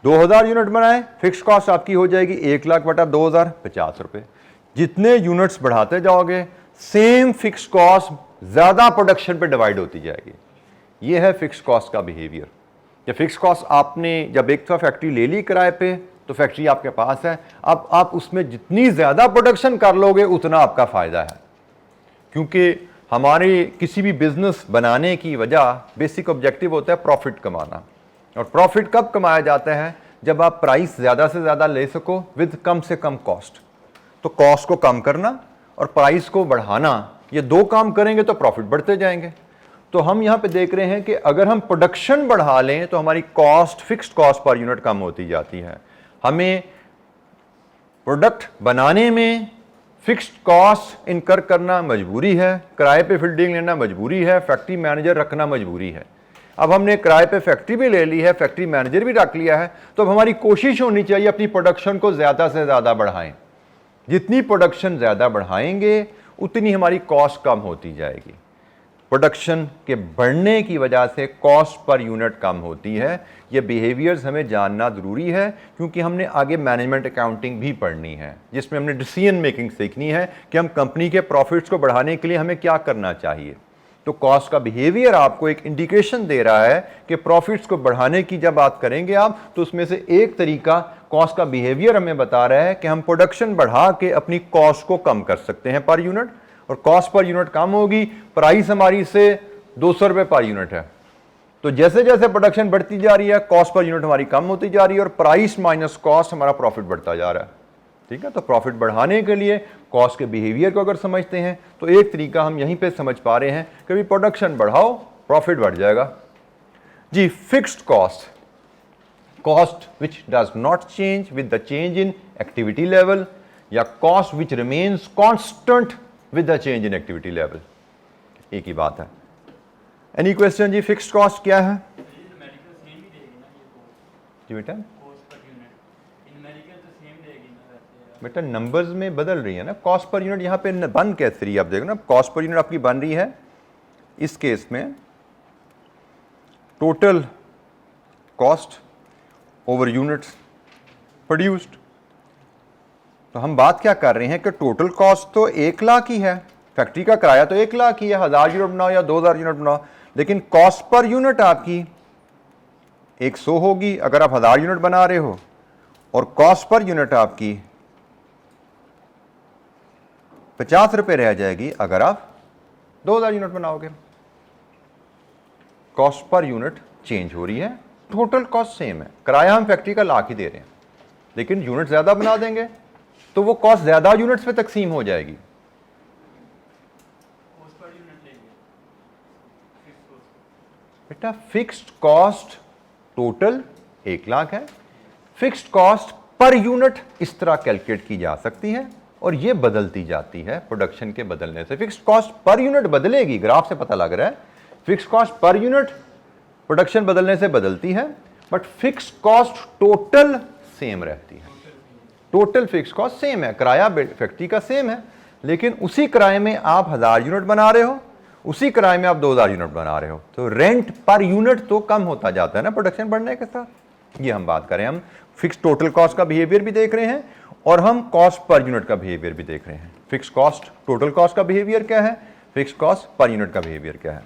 2000 यूनिट बनाए, फिक्स्ड कॉस्ट आपकी हो जाएगी 1 लाख बटा 2000, 50 रुपए। जितने यूनिट्स बढ़ाते जाओगे सेम फिक्स्ड कॉस्ट ज्यादा प्रोडक्शन पे डिवाइड होती जाएगी। ये है फिक्स्ड कॉस्ट का बिहेवियर। या फिक्स्ड कॉस्ट आपने जब एक तो फैक्ट्री ले ली किराए पे तो फैक्ट्री आपके पास है, अब आप उसमें जितनी ज्यादा प्रोडक्शन कर लोगे उतना आपका फायदा है, क्योंकि हमारे किसी भी बिजनेस बनाने की वजह बेसिक ऑब्जेक्टिव होता है प्रॉफिट कमाना। और प्रॉफिट कब कमाया जाता है? जब आप प्राइस ज्यादा से ज्यादा ले सको विद कम से कम कॉस्ट। तो कॉस्ट को कम करना और प्राइस को बढ़ाना, ये 2 काम करेंगे तो प्रॉफिट बढ़ते जाएंगे। तो हम यहां पे देख रहे हैं कि अगर हम प्रोडक्शन बढ़ा लें तो हमारी cost, fixed cost per unit कम होती जाती है। हमें प्रोडक्ट बनाने में फिक्स्ड कॉस्ट इनकर करना मजबूरी है, किराए पे फील्डिंग लेना मजबूरी है, फैक्ट्री मैनेजर रखना मजबूरी है। अब हमने किराए पे फैक्ट्री भी ले ली है, फैक्ट्री मैनेजर भी रख लिया है, तो अब हमारी कोशिश होनी चाहिए अपनी प्रोडक्शन को ज्यादा से ज्यादा बढ़ाएं। जितनी प्रोडक्शन ज्यादा बढ़ाएंगे उतनी हमारी कॉस्ट कम होती जाएगी। प्रोडक्शन के बढ़ने की वजह से कॉस्ट पर यूनिट कम होती है। ये बिहेवियर्स हमें जानना ज़रूरी है, क्योंकि हमने आगे मैनेजमेंट अकाउंटिंग भी पढ़नी है, जिसमें हमने डिसीजन मेकिंग सीखनी है कि हम कंपनी के प्रॉफिट्स को बढ़ाने के लिए हमें क्या करना चाहिए। तो कॉस्ट का बिहेवियर आपको एक इंडिकेशन दे रहा है कि प्रॉफिट्स को बढ़ाने की जब बात करेंगे आप, तो उसमें से एक तरीका कॉस्ट का बिहेवियर हमें बता रहा है कि हम प्रोडक्शन बढ़ा के अपनी कॉस्ट को कम कर सकते हैं पर यूनिट, और कॉस्ट पर यूनिट कम होगी। प्राइस हमारी से 200 रुपए पर यूनिट है, तो जैसे जैसे प्रोडक्शन बढ़ती जा रही है कॉस्ट पर यूनिट हमारी कम होती जा रही है और प्राइस माइनस कॉस्ट हमारा प्रॉफिट बढ़ता जा रहा है। ठीक है, तो प्रॉफिट बढ़ाने के लिए कॉस्ट के बिहेवियर को अगर समझते हैं तो एक तरीका हम यहीं पे समझ पा रहे हैं कि भी प्रोडक्शन बढ़ाओ प्रॉफिट बढ़ जाएगा जी। Fixed cost, cost which does not change with the change in activity level, या cost which remains constant with the change in activity level, एक ही बात है। एनी क्वेश्चन जी? फिक्स्ड कॉस्ट क्या है जी बेटा? बेटा नंबर्स में बदल रही है ना, कॉस्ट पर यूनिट यहाँ पे बन कैसे रही है? आप देखो ना, कॉस्ट पर यूनिट आपकी बन रही है इस केस में total cost over units produced. तो हम बात क्या कर रहे हैं कि टोटल कॉस्ट तो 1 लाख ही है, फैक्ट्री का किराया तो 1 लाख ही है, 1000 यूनिट बनाओ या 2000 यूनिट बनाओ, लेकिन कॉस्ट पर यूनिट आपकी 100 होगी अगर आप 1000 यूनिट बना रहे हो, और कॉस्ट पर यूनिट आपकी 50 रुपए रह जाएगी अगर आप 2000 यूनिट बनाओगे। कॉस्ट पर यूनिट चेंज हो रही है, टोटल कॉस्ट सेम है, किराया हम फैक्ट्री का लाख ही दे रहे हैं, लेकिन यूनिट ज्यादा बना देंगे तो वो कॉस्ट ज्यादा यूनिट्स पे तकसीम हो जाएगी। बेटा फिक्स्ड कॉस्ट टोटल 1 लाख है, फिक्स्ड कॉस्ट पर यूनिट इस तरह कैलकुलेट की जा सकती है और ये बदलती जाती है प्रोडक्शन के बदलने से। फिक्स्ड कॉस्ट पर यूनिट बदलेगी, ग्राफ से पता लग रहा है। Fixed cost per unit production बदलने से बदलती है, but fixed cost total same रहती है। टोटल फिक्स्ड कॉस्ट सेम है, किराया फैक्ट्री का सेम है, लेकिन उसी किराए में आप 1000 यूनिट बना रहे हो, उसी किराए में आप 2000 यूनिट बना रहे हो, तो रेंट पर यूनिट तो कम होता जाता है ना प्रोडक्शन बढ़ने के साथ। ये हम बात करें, हम फिक्स टोटल कॉस्ट का बिहेवियर भी देख रहे हैं और हम कॉस्ट पर यूनिट का बिहेवियर भी देख रहे हैं। फिक्स कॉस्ट टोटल कॉस्ट का बिहेवियर क्या है, फिक्स कॉस्ट पर यूनिट का बिहेवियर क्या है।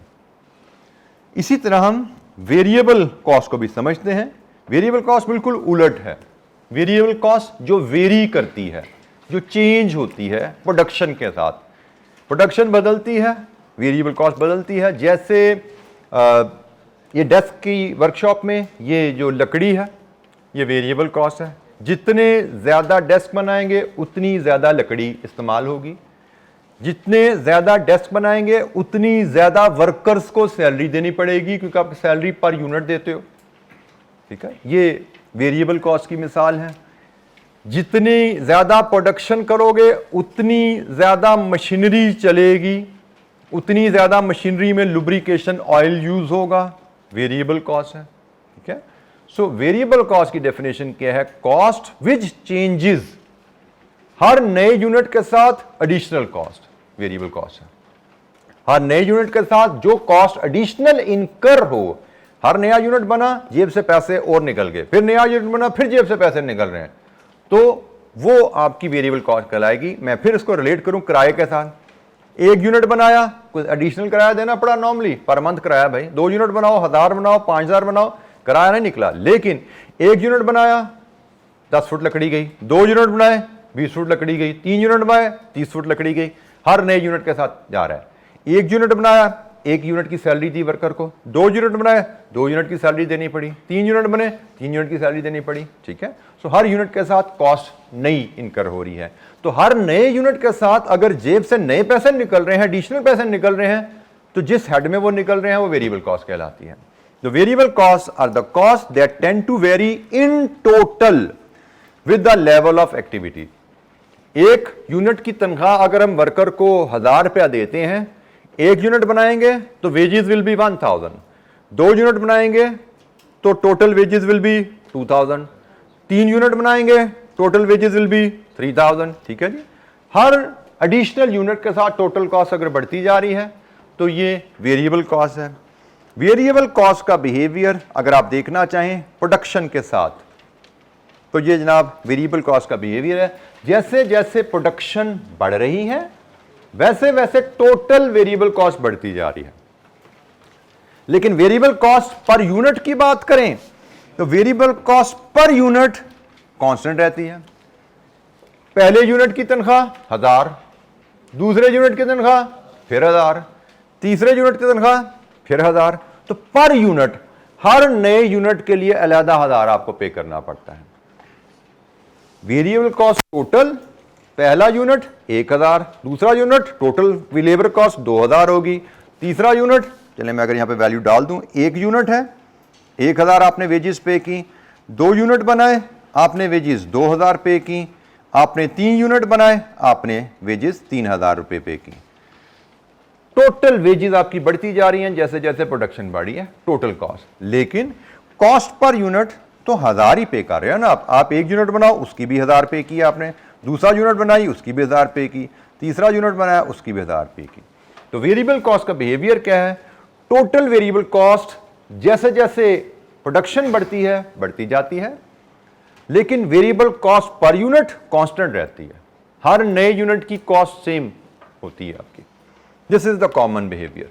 इसी तरह हम वेरिएबल कॉस्ट को भी समझते हैं। वेरिएबल कॉस्ट बिल्कुल उलट है। वेरिएबल कॉस्ट जो वेरी करती है, जो चेंज होती है प्रोडक्शन के साथ। प्रोडक्शन बदलती है, वेरिएबल कॉस्ट बदलती है। जैसे ये डेस्क की वर्कशॉप में ये जो लकड़ी है, ये वेरिएबल कॉस्ट है। जितने ज़्यादा डेस्क बनाएंगे उतनी ज़्यादा लकड़ी इस्तेमाल होगी, जितने ज़्यादा डेस्क बनाएंगे उतनी ज़्यादा वर्कर्स को सैलरी देनी पड़ेगी, क्योंकि आप सैलरी पर यूनिट देते हो। ठीक है, ये वेरिएबल कॉस्ट की मिसाल है। जितनी ज़्यादा प्रोडक्शन करोगे उतनी ज़्यादा मशीनरी चलेगी, उतनी ज़्यादा मशीनरी में लुब्रिकेशन ऑयल यूज़ होगा, वेरिएबल कॉस्ट है। ठीक है, सो वेरिएबल कॉस्ट की डेफिनेशन क्या है, कॉस्ट विच चेंजेस, हर नए यूनिट के साथ एडिशनल कॉस्ट वेरिएबल कॉस्ट है। हर नए यूनिट के साथ जो कॉस्ट एडिशनल इनकर हो, हर नया यूनिट बना जेब से पैसे और निकल गए, फिर नया यूनिट बना फिर जेब से पैसे निकल रहे हैं, तो वो आपकी वेरिएबल कॉस्ट कहलाएगी। मैं फिर इसको रिलेट करूं किराए के साथ। एक यूनिट बनाया, कुछ एडिशनल किराया देना पड़ा, नॉर्मली पर मंथ किराया भाई। 2 यूनिट बनाओ, 1000 बनाओ, 5000 बनाओ, किराया नहीं निकला। लेकिन एक यूनिट बनाया 10 फुट लकड़ी गई, 2 यूनिट बनाए 20 फुट लकड़ी गई, 3 यूनिट बनाए 30 फुट लकड़ी गई, हर नए यूनिट के साथ जा रहा है। एक यूनिट बनाया, 1 यूनिट की सैलरी दी वर्कर को, 2 यूनिट बनाए 2 यूनिट की सैलरी देनी पड़ी, 3 यूनिट बने 3 यूनिट की सैलरी देनी पड़ी। ठीक है, सो हर यूनिट के साथ कॉस्ट नई इनकर हो रही है। तो हर नए यूनिट के साथ अगर जेब से नए पैसे निकल रहे हैं, एडिशनल पैसे निकल रहे हैं, तो जिस हेड में वो निकल रहे हैं वो वेरिएबल कॉस्ट कहलाती है। The variable costs are the costs that tend to vary in total with the level of activity. एक यूनिट की तनख्वाह अगर हम वर्कर को 1000 रुपया देते हैं, 1 यूनिट बनाएंगे तो वेजेस विल बी 1000, 2 यूनिट बनाएंगे तो total wages will be 2000, 3 unit बनाएंगे टोटल वेजेस विल बी 3000। ठीक है जी, हर एडिशनल यूनिट के साथ टोटल कॉस्ट अगर बढ़ती जा रही है तो ये वेरिएबल कॉस्ट है। वेरिएबल कॉस्ट का बिहेवियर अगर आप देखना चाहें प्रोडक्शन के साथ, तो ये जनाब वेरिएबल कॉस्ट का बिहेवियर है। जैसे जैसे प्रोडक्शन बढ़ रही है वैसे वैसे टोटल वेरिएबल कॉस्ट बढ़ती जा रही है। लेकिन वेरिएबल कॉस्ट पर यूनिट की बात करें तो variable cost per unit constant रहती है। पहले यूनिट की तनख्वाह 1000, दूसरे यूनिट की तनख्वाह फिर 1000, तीसरे यूनिट की तनख्वाह फिर 1000, तो पर यूनिट हर नए यूनिट के लिए अलहदा 1000 आपको पे करना पड़ता है। वेरिएबल कॉस्ट टोटल, पहला यूनिट 1000, दूसरा यूनिट टोटल लेबर कॉस्ट 2000 होगी, तीसरा यूनिट, चलिए मैं अगर यहां पे वैल्यू डाल दूं, 1 यूनिट है 1000 आपने वेजेस पे की, 2 यूनिट बनाए आपने वेजेस 2000 पे की, आपने 3 यूनिट बनाए आपने वेजेस 3000 रुपए पे की। टोटल वेजेस आपकी बढ़ती जा रही हैं जैसे जैसे प्रोडक्शन बढ़ी है, टोटल कॉस्ट। लेकिन कॉस्ट पर यूनिट तो 1000 ही पे कर रहे हो ना आप 1 यूनिट बनाओ उसकी भी 1000 पे की आपने, दूसरा यूनिट बनाई उसकी भी 1000 पे की, तीसरा यूनिट बनाया उसकी भी 1000 पे की। तो वेरिएबल कॉस्ट का बिहेवियर क्या है, टोटल वेरिएबल कॉस्ट जैसे जैसे प्रोडक्शन बढ़ती है बढ़ती जाती है, लेकिन variable cost per unit constant रहती है। हर नए यूनिट की कॉस्ट सेम होती है आपकी। This is the common behaviour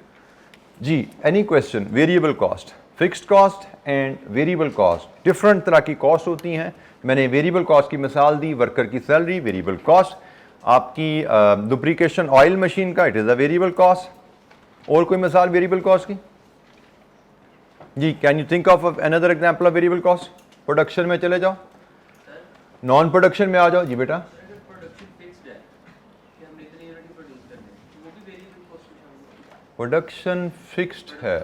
जी। Any question? Variable cost, fixed cost and variable cost different तरह की कॉस्ट होती हैं। मैंने वेरिएबल कॉस्ट की मिसाल दी, वर्कर की सैलरी वेरिएबल कॉस्ट, आपकी लुब्रिकेशन ऑयल मशीन का it is a variable cost. और कोई मिसाल वेरिएबल कॉस्ट की जी? Can you think of another example of variable cost? Production में चले जाओ, नॉन प्रोडक्शन में आ जाओ जी बेटा। प्रोडक्शन फिक्स्ड है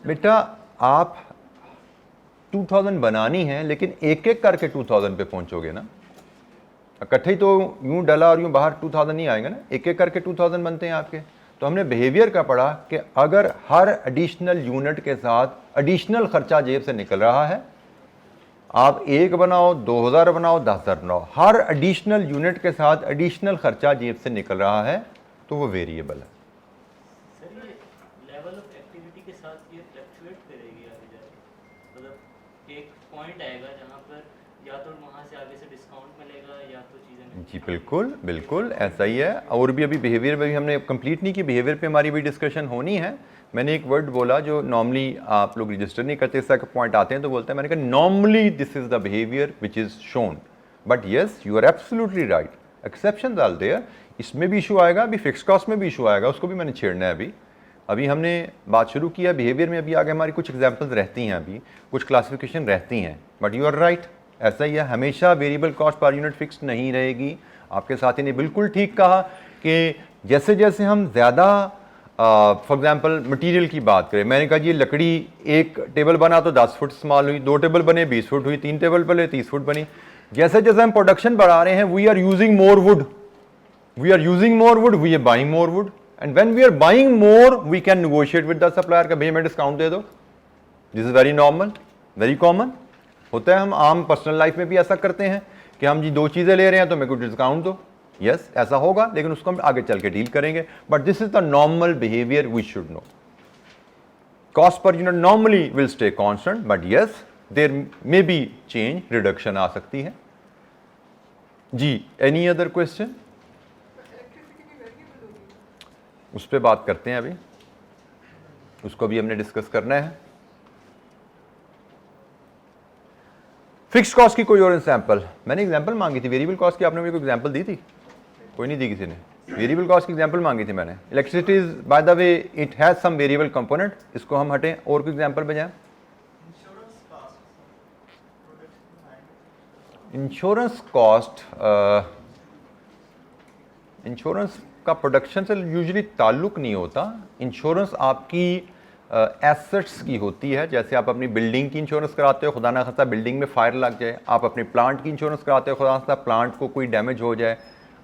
बेटा, आप 2000 बनानी है, लेकिन एक एक करके 2000 पे पहुंचोगे ना, इकट्ठे ही तो यूं डला और यूं बाहर 2000 नहीं आएगा ना, एक एक करके 2000 बनते हैं आपके। तो हमने बिहेवियर का पढ़ा कि अगर हर एडिशनल यूनिट के साथ एडिशनल खर्चा जेब से निकल रहा है, आप 1 बनाओ, 2000 बनाओ, 10,000 बनाओ, हर एडिशनल यूनिट के साथ एडिशनल खर्चा जेब से निकल रहा है, तो वो वेरिएबल है। सर ये लेवल ऑफ एक्टिविटी के साथ ये फ्लक्चुएट करेगी आगे जाके, मतलब एक पॉइंट आएगा जहाँ पर या तो वहाँ से आगे से डिस्काउंट मिलेगा या तो चीज़ें जी बिल्कुल बिल्कुल ऐसा ही है। और भी अभी बिहेवियर में भी हमने कंप्लीट नहीं की, बिहेवियर पे हमारी भी डिस्कशन होनी है। मैंने एक वर्ड बोला जो नॉर्मली आप लोग रजिस्टर नहीं करते, इस तरह के पॉइंट आते हैं तो बोलते हैं, मैंने कहा normally this is the behaviour which is shown, but yes you are absolutely right, exception डाल देयर। इसमें भी इशू आएगा, अभी फिक्स कॉस्ट में भी इशू आएगा, उसको भी मैंने छेड़ना है। अभी हमने बात शुरू किया बिहेवियर में, अभी आगे हमारी कुछ एग्जाम्पल्स रहती हैं, अभी कुछ क्लासिफिकेशन रहती हैं, बट यू आर राइट, ऐसा ही है। हमेशा variable cost per unit fix नहीं रहेगी। आपके साथी ने बिल्कुल ठीक कहा कि जैसे जैसे हम ज़्यादा फॉर एग्जांपल मटेरियल की बात करें, मैंने कहा जी लकड़ी, एक टेबल बना तो 10 फुट इस्तेमाल हुई, 2 टेबल बने 20 फुट हुई, 3 टेबल बने 30 फुट बनी। जैसे जैसे हम प्रोडक्शन बढ़ा रहे हैं, we are using more wood, we are buying more wood, and when we are buying more we can negotiate with the supplier का भैया मैं डिस्काउंट दे दो। This is very normal, very common होता है। हम आम पर्सनल लाइफ में भी ऐसा करते हैं कि हम जी 2 चीज़ें ले रहे हैं तो मेरे को डिस्काउंट दो। यस ऐसा होगा, लेकिन उसको हम आगे चल के डील करेंगे, but this is the normal behaviour we should know. Cost per unit normally will stay constant, but yes there may be change, reduction आ सकती है। जी एनी अदर क्वेश्चन? उस पर बात करते हैं, अभी उसको भी हमने डिस्कस करना है। फिक्स्ड कॉस्ट की कोई और एग्जांपल? मैंने एग्जांपल मांगी थी वेरिएबल कॉस्ट की, आपने मेरे को एग्जांपल दी थी? कोई नहीं दी किसी ने। वेरिएबल कॉस्ट की एग्जांपल मांगी थी मैंने। Electricity is by the way it has some variable component, इसको हम हटें और कोई एग्जांपल पे जाएं। इंश्योरेंस कॉस्ट, इंश्योरेंस का प्रोडक्शन से यूजुअली ताल्लुक नहीं होता। इंश्योरेंस आपकी एसेट्स की होती है, जैसे आप अपनी बिल्डिंग की इंश्योरेंस कराते हो, खुदा ना खास्ता बिल्डिंग में फायर लग जाए। आप अपने प्लांट की इंश्योरेंस कराते हो, खुदा ना खास्ता प्लांट को कोई डैमेज हो जाए।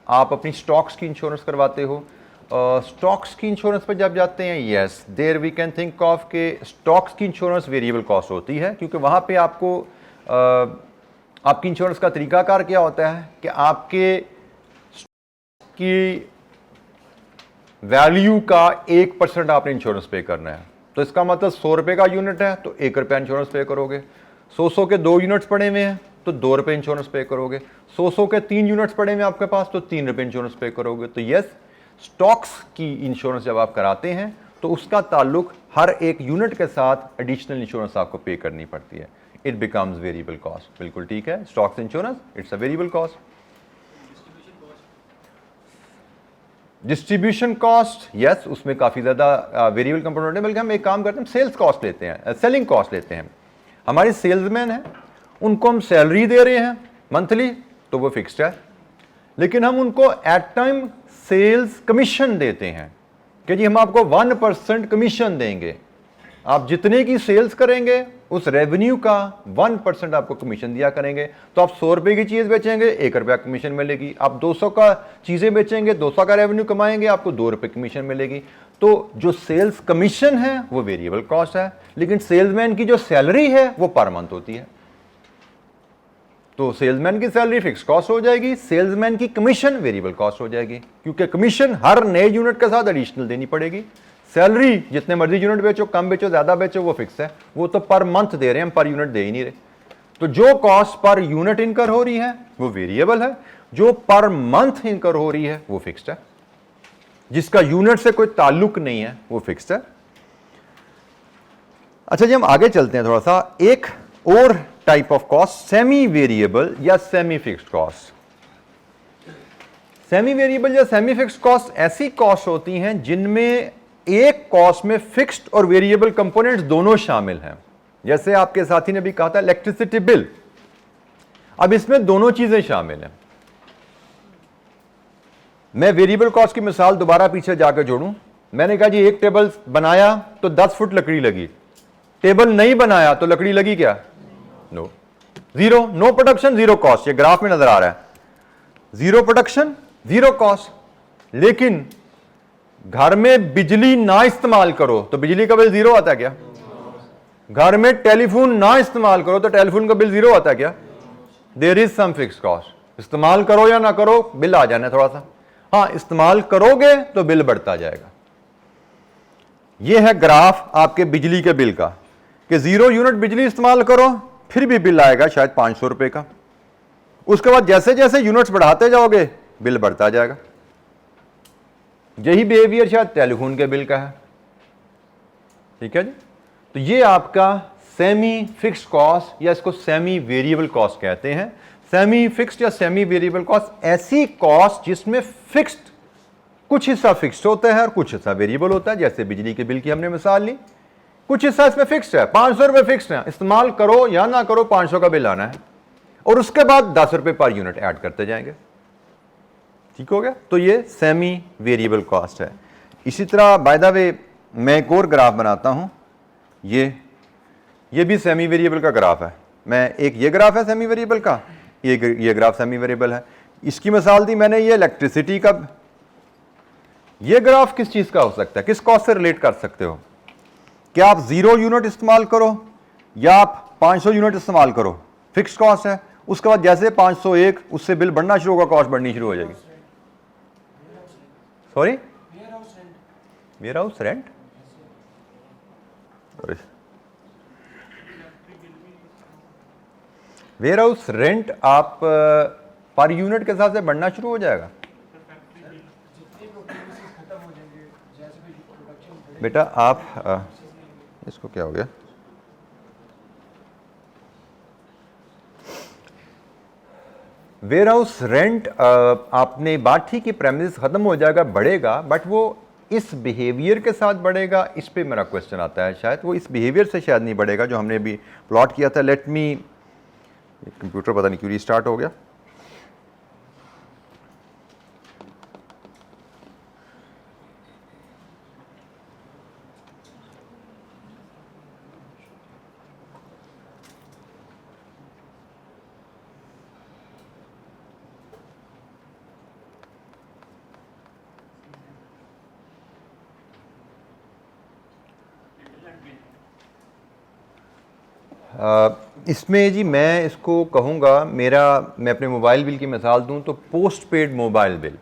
आप अपनी स्टॉक्स की इंश्योरेंस करवाते हो। स्टॉक्स की इंश्योरेंस पर जब जाते हैं, yes there we can think of के स्टॉक्स की इंश्योरेंस वेरिएबल कॉस्ट होती है, क्योंकि वहाँ पे आपको आपकी इंश्योरेंस का तरीकाकार क्या होता है कि आपके की वैल्यू का 1% आपने इंश्योरेंस पे करना है। तो इसका मतलब 100 रुपये का यूनिट है तो 1 रुपया इंश्योरेंस पे करोगे। 100 के 2 यूनिट्स पड़े हुए हैं तो 2 रुपये इंश्योरेंस पे करोगे। 100 के 3 यूनिट्स पड़े हुए आपके पास तो 3 रुपये इंश्योरेंस पे करोगे। तो यस, स्टॉक्स की इंश्योरेंस जब आप कराते हैं तो उसका ताल्लुक हर एक यूनिट के साथ एडिशनल इंश्योरेंस आपको पे करनी पड़ती है। It becomes variable cost. बिल्कुल ठीक है, stocks insurance it's a variable cost. Distribution cost, yes उसमें काफ़ी ज़्यादा वेरिएबल कंपोनेंट है। बल्कि हम एक काम करते हैं, सेल्स कॉस्ट लेते हैं, सेलिंग कॉस्ट लेते हैं। हमारे सेल्समैन हैं, उनको हम सैलरी दे रहे हैं मंथली तो वो फिक्स्ड है, लेकिन हम उनको एट टाइम सेल्स कमीशन देते हैं कि जी हम आपको 1% कमीशन देंगे। आप जितने की सेल्स करेंगे उस रेवेन्यू का 1% आपको कमीशन दिया करेंगे। तो आप 100 रुपये की चीज़ बेचेंगे 1 रुपया कमीशन मिलेगी। आप 200 का चीज़ें बेचेंगे 200 का रेवेन्यू कमाएंगे, आपको 2 रुपये कमीशन मिलेगी। तो जो सेल्स कमीशन है वो वेरिएबल कॉस्ट है, लेकिन सेल्समैन की जो सैलरी है वो पर मंथ होती है। तो सेल्समैन की सैलरी फिक्स कॉस्ट हो जाएगी, सेल्समैन की कमीशन वेरिएबल कॉस्ट हो जाएगी, क्योंकि कमीशन हर नए यूनिट के साथ एडिशनल देनी पड़ेगी। सैलरी जितने मर्जी यूनिट बेचो, कम बेचो ज़्यादा बेचो, वो फिक्स है, वो तो पर मंथ दे रहे हैं, हम पर यूनिट दे ही नहीं रहे। तो जो कॉस्ट पर यूनिट इनकर हो रही है वो वेरिएबल है, जो पर मंथ इनकर हो रही है वो फिक्स्ड है, जिसका यूनिट से कोई ताल्लुक नहीं है वो फिक्स्ड है। अच्छा जी, हम आगे चलते हैं थोड़ा सा। एक और type of cost semi variable या semi fixed cost. Semi variable या सेमी फिक्स्ड कॉस्ट ऐसी कॉस्ट होती हैं जिनमें एक कॉस्ट में फिक्स्ड और वेरिएबल कंपोनेंट्स दोनों शामिल हैं। जैसे आपके साथी ने भी कहा था इलेक्ट्रिसिटी बिल, अब इसमें दोनों चीजें शामिल हैं। मैं वेरिएबल कॉस्ट की मिसाल दोबारा पीछे जाकर जोड़ूं। मैंने कहा जी एक टेबल बनाया तो 10 फुट लकड़ी लगी, टेबल नहीं बनाया तो लकड़ी लगी क्या? No, zero, no production zero cost, ये ग्राफ में नजर आ रहा है, जीरो प्रोडक्शन जीरो कॉस्ट। लेकिन घर में बिजली ना इस्तेमाल करो तो बिजली का बिल जीरो आता है क्या? घर में टेलीफोन ना इस्तेमाल करो तो टेलीफोन का बिल जीरो आता है क्या? There is some fix cost, इस्तेमाल करो या ना करो बिल आ जाना है थोड़ा सा। हाँ, इस्तेमाल करोगे तो बिल बढ़ता जाएगा। यह है ग्राफ आपके बिजली के बिल का कि 0 यूनिट बिजली इस्तेमाल करो फिर भी बिल आएगा शायद 500 रुपए का। उसके बाद जैसे जैसे यूनिट्स बढ़ाते जाओगे बिल बढ़ता जाएगा। यही बिहेवियर शायद टेलीफोन के बिल का है। ठीक है जी। तो ये आपका सेमी फिक्स्ड कॉस्ट या इसको सेमी वेरिएबल कॉस्ट कहते हैं। सेमी फिक्स्ड या सेमी वेरिएबल कॉस्ट ऐसी कॉस्ट जिसमें फिक्स्ड कुछ हिस्सा फिक्स्ड होता है और कुछ हिस्सा वेरिएबल होता है। जैसे बिजली के बिल की हमने मिसाल ली, कुछ हिस्सा इसमें फिक्स्ड है, 500 रुपए फिक्स्ड है, इस्तेमाल करो या ना करो 500 का बिल आना है, और उसके बाद 10 रुपए पर यूनिट ऐड करते जाएंगे। ठीक हो गया। तो ये सेमी वेरिएबल कॉस्ट है। इसी तरह बाय द वे मैं एक और ग्राफ बनाता हूं, ये भी सेमी वेरिएबल का ग्राफ है। मैं एक ये ग्राफ है सेमी वेरिएबल का, ये ग्राफ सेमी वेरिएबल है। इसकी मिसाल दी मैंने ये इलेक्ट्रिसिटी का। ये ग्राफ किस चीज का हो सकता है, किस कॉस्ट से रिलेट कर सकते हो? क्या आप 0 यूनिट इस्तेमाल करो या आप 500 यूनिट इस्तेमाल करो, फिक्स्ड कॉस्ट है। उसके बाद जैसे 501 उससे बिल बढ़ना शुरू होगा, कॉस्ट बढ़नी शुरू हो जाएगी। Sorry, warehouse rent, warehouse rent आप पर यूनिट के हिसाब से बढ़ना शुरू हो जाएगा। बेटा आप इसको क्या हो गया, वेयर हाउस रेंट आपने बात थी कि प्रेमिस खत्म हो जाएगा, बढ़ेगा, बट वो इस बिहेवियर के साथ बढ़ेगा। इस पे मेरा क्वेश्चन आता है, शायद वो इस बिहेवियर से शायद नहीं बढ़ेगा जो हमने अभी प्लॉट किया था। लेट मी, कंप्यूटर पता नहीं क्यों रीस्टार्ट हो गया। इसमें जी मैं इसको कहूँगा, मैं अपने मोबाइल बिल की मिसाल दूँ तो पोस्ट पेड मोबाइल बिल,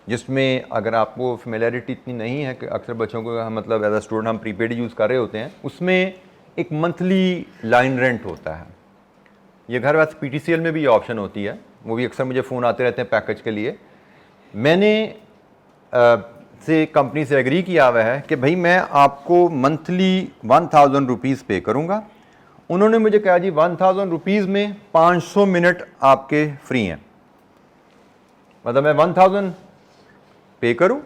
जिसमें अगर आपको फेमिलियरिटी इतनी नहीं है कि अक्सर बच्चों को मतलब एज अ स्टूडेंट हम प्रीपेड यूज़ कर रहे होते हैं, उसमें एक मंथली लाइन रेंट होता है। ये घर वैसे PTCL में भी ये ऑप्शन होती है, वो भी अक्सर मुझे फ़ोन आते रहते हैं पैकेज के लिए। मैंने से कंपनी से एग्री किया हुआ है कि भाई मैं आपको मंथली 1000 रुपीज़ पे करूँगा। उन्होंने मुझे कहा जी 1000 रुपीज़ में 500 मिनट आपके फ्री हैं, मतलब मैं 1000 पे करूं,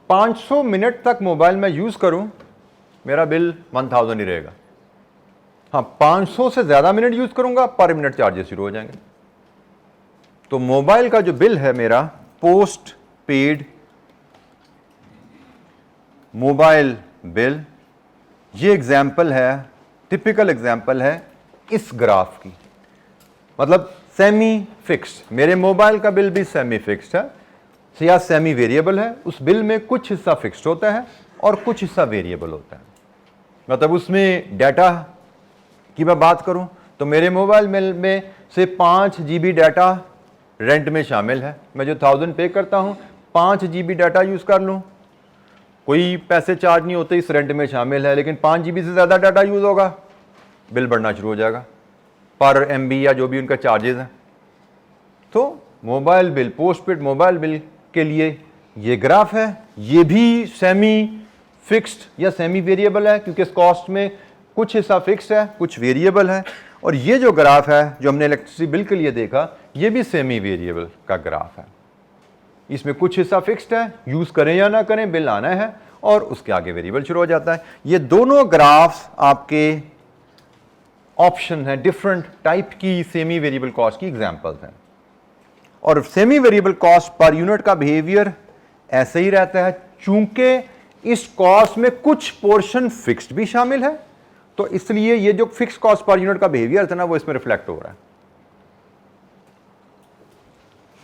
500 मिनट तक मोबाइल में यूज़ करूं, मेरा बिल 1000 ही रहेगा। हाँ, 500 से ज़्यादा मिनट यूज़ करूंगा, पर मिनट चार्जेस शुरू हो जाएंगे। तो मोबाइल का जो बिल है मेरा, पोस्ट पेड मोबाइल बिल, ये एग्जाम्पल है, टिपिकल एग्जाम्पल है इस ग्राफ की। मतलब सेमी फिक्स्ड, मेरे मोबाइल का बिल भी सेमी फिक्स्ड है या सेमी वेरिएबल है। उस बिल में कुछ हिस्सा फिक्स्ड होता है और कुछ हिस्सा वेरिएबल होता है। मतलब उसमें डाटा की मैं बात करूं तो मेरे मोबाइल में से 5 GB डाटा रेंट में शामिल है। मैं जो 1000 पे करता हूं 5 GB डाटा यूज़ कर लूं, कोई पैसे चार्ज नहीं होते, इस रेंट में शामिल है। लेकिन 5 GB से ज़्यादा डाटा यूज़ होगा, बिल बढ़ना शुरू हो जाएगा पर MB या जो भी उनका चार्जेस हैं। तो mobile bill, post paid mobile bill के लिए ये ग्राफ है। ये भी सेमी फिक्स्ड या सेमी वेरिएबल है, क्योंकि इस कॉस्ट में कुछ हिस्सा फिक्स्ड है, कुछ वेरिएबल है। और ये जो ग्राफ है जो हमने इलेक्ट्रिसिटी बिल के लिए देखा, ये भी सेमी वेरिएबल का ग्राफ है। इसमें कुछ हिस्सा फिक्स्ड है, यूज़ करें या ना करें बिल आना है, और उसके आगे वेरिएबल शुरू हो जाता है। ये दोनों ग्राफ्स आपके ऑप्शन हैं, डिफरेंट टाइप की सेमी वेरिएबल कॉस्ट की एग्जांपल्स हैं। और semi variable cost per unit का बिहेवियर ऐसे ही रहता है। चूंकि इस कॉस्ट में कुछ पोर्शन फिक्स्ड भी शामिल है, तो इसलिए ये जो फिक्स कॉस्ट पर यूनिट का बिहेवियर था ना, वो इसमें रिफ्लेक्ट हो रहा है।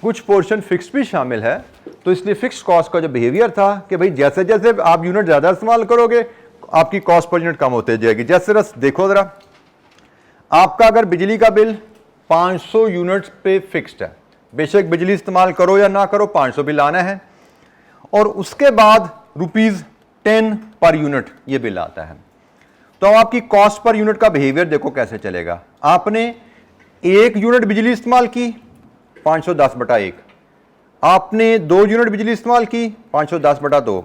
कुछ पोर्शन फिक्स भी शामिल है, तो इसलिए फिक्स कॉस्ट का जो बिहेवियर था कि भाई जैसे जैसे आप यूनिट ज्यादा इस्तेमाल करोगे आपकी कॉस्ट पर यूनिट कम होते जाएगी। जैसे रस देखो जरा, आपका अगर बिजली का बिल 500 यूनिट्स पे फिक्स्ड है, बेशक बिजली इस्तेमाल करो या ना करो 500 बिल आना है, और उसके बाद ₹10 पर यूनिट ये बिल आता है, तो अब आपकी कॉस्ट पर यूनिट का बिहेवियर देखो कैसे चलेगा। आपने 1 यूनिट बिजली इस्तेमाल की 510/1, आपने 2 यूनिट बिजली इस्तेमाल की 510/2,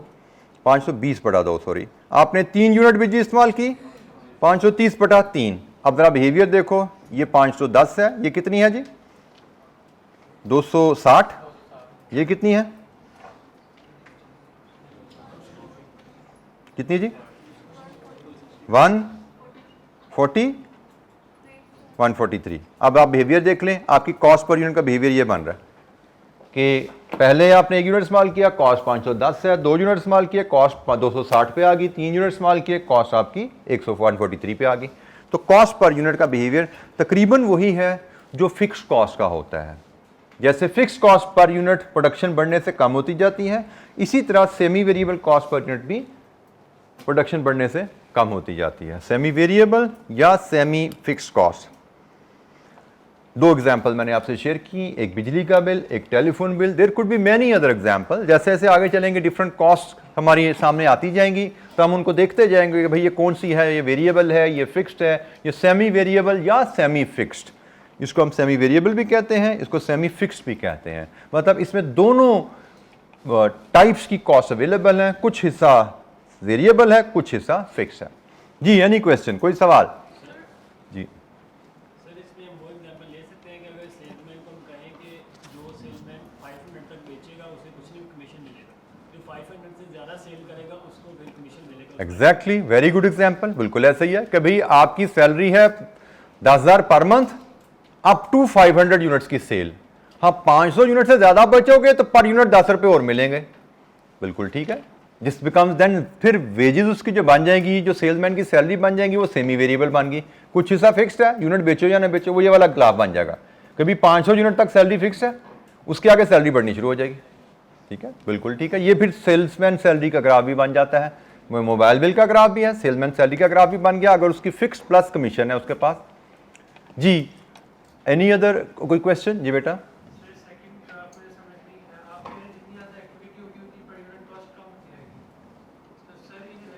520/2 सॉरी, आपने 3 यूनिट बिजली इस्तेमाल की 530/3। अब जरा बिहेवियर देखो, ये 510 है, ये कितनी है जी 260, ये कितनी है कितनी जी 143। अब आप बिहेवियर देख लें, आपकी कॉस्ट पर यूनिट का बिहेवियर ये बन रहा है कि पहले आपने 1 यूनिट इस्तेमाल किया, कॉस्ट 510 है, 2 यूनिट इस्तेमाल किए, कॉस्ट 260 पे आ गई, 3 यूनिट इस्तेमाल किए, कॉस्ट आपकी 143 पे आ गई। तो कॉस्ट पर यूनिट का बिहेवियर तकरीबन वही है जो फिक्स कॉस्ट का होता है। जैसे fix cost per unit production बढ़ने से कम होती जाती है, इसी तरह semi variable cost per unit भी प्रोडक्शन बढ़ने से कम होती जाती है। सेमी वेरिएबल या सेमी फिक्स कॉस्ट। 2 एग्जाम्पल मैंने आपसे शेयर की, एक बिजली का बिल, एक telephone bill. There could be many other example. जैसे जैसे आगे चलेंगे डिफरेंट कॉस्ट हमारी सामने आती जाएंगी, तो हम उनको देखते जाएंगे कि भाई ये कौन सी है, ये वेरिएबल है, ये फिक्स्ड है, ये सेमी वेरिएबल या सेमी फिक्स्ड। इसको हम सेमी वेरिएबल भी कहते हैं, इसको सेमी फिक्स्ड भी कहते हैं। मतलब इसमें दोनों टाइप्स की कॉस्ट अवेलेबल हैं, कुछ हिस्सा वेरिएबल है, कुछ हिस्सा फिक्स है। जी एनी क्वेश्चन, कोई सवाल? जी सर इसमें हम वो एग्जांपल ले सकते हैं कि अगर सेलमैन को हम कहें कि जो सेलमैन 500 तक बेचेगा उसे कुछ नहीं कमीशन मिलेगा, जो 500 से ज़्यादा सेल करेगा उसको फिर कमीशन मिलेगा। Exactly, very good example. बिल्कुल ऐसा ही है कि भाई आपकी सैलरी है 10,000 per month, up to 500 units की सेल। हाँ 500 यूनिट से ज़्यादा बचोगे तो पर यूनिट 10 रुपये और मिलेंगे। बिल्कुल ठीक है। जिस बिकम्स देन फिर वेजेस उसकी जो बन जाएंगी, जो सेल्समैन की सैलरी बन जाएंगी, वो सेमी वेरिएबल बन गई। कुछ हिस्सा फिक्स्ड है, यूनिट बेचो या ना बेचो, वो ये वाला ग्राफ बन जाएगा। कभी 500 यूनिट तक सैलरी फिक्स्ड है, उसके आगे सैलरी बढ़नी शुरू हो जाएगी। ठीक है, बिल्कुल ठीक है। ये फिर सेल्समैन सैलरी का ग्राफ भी बन जाता है, मोबाइल बिल का ग्राफ भी है, सेल्समैन सैलरी का ग्राफ भी बन गया अगर उसकी फिक्स प्लस कमीशन है उसके पास। जी एनी अदर कोई क्वेश्चन? जी बेटा।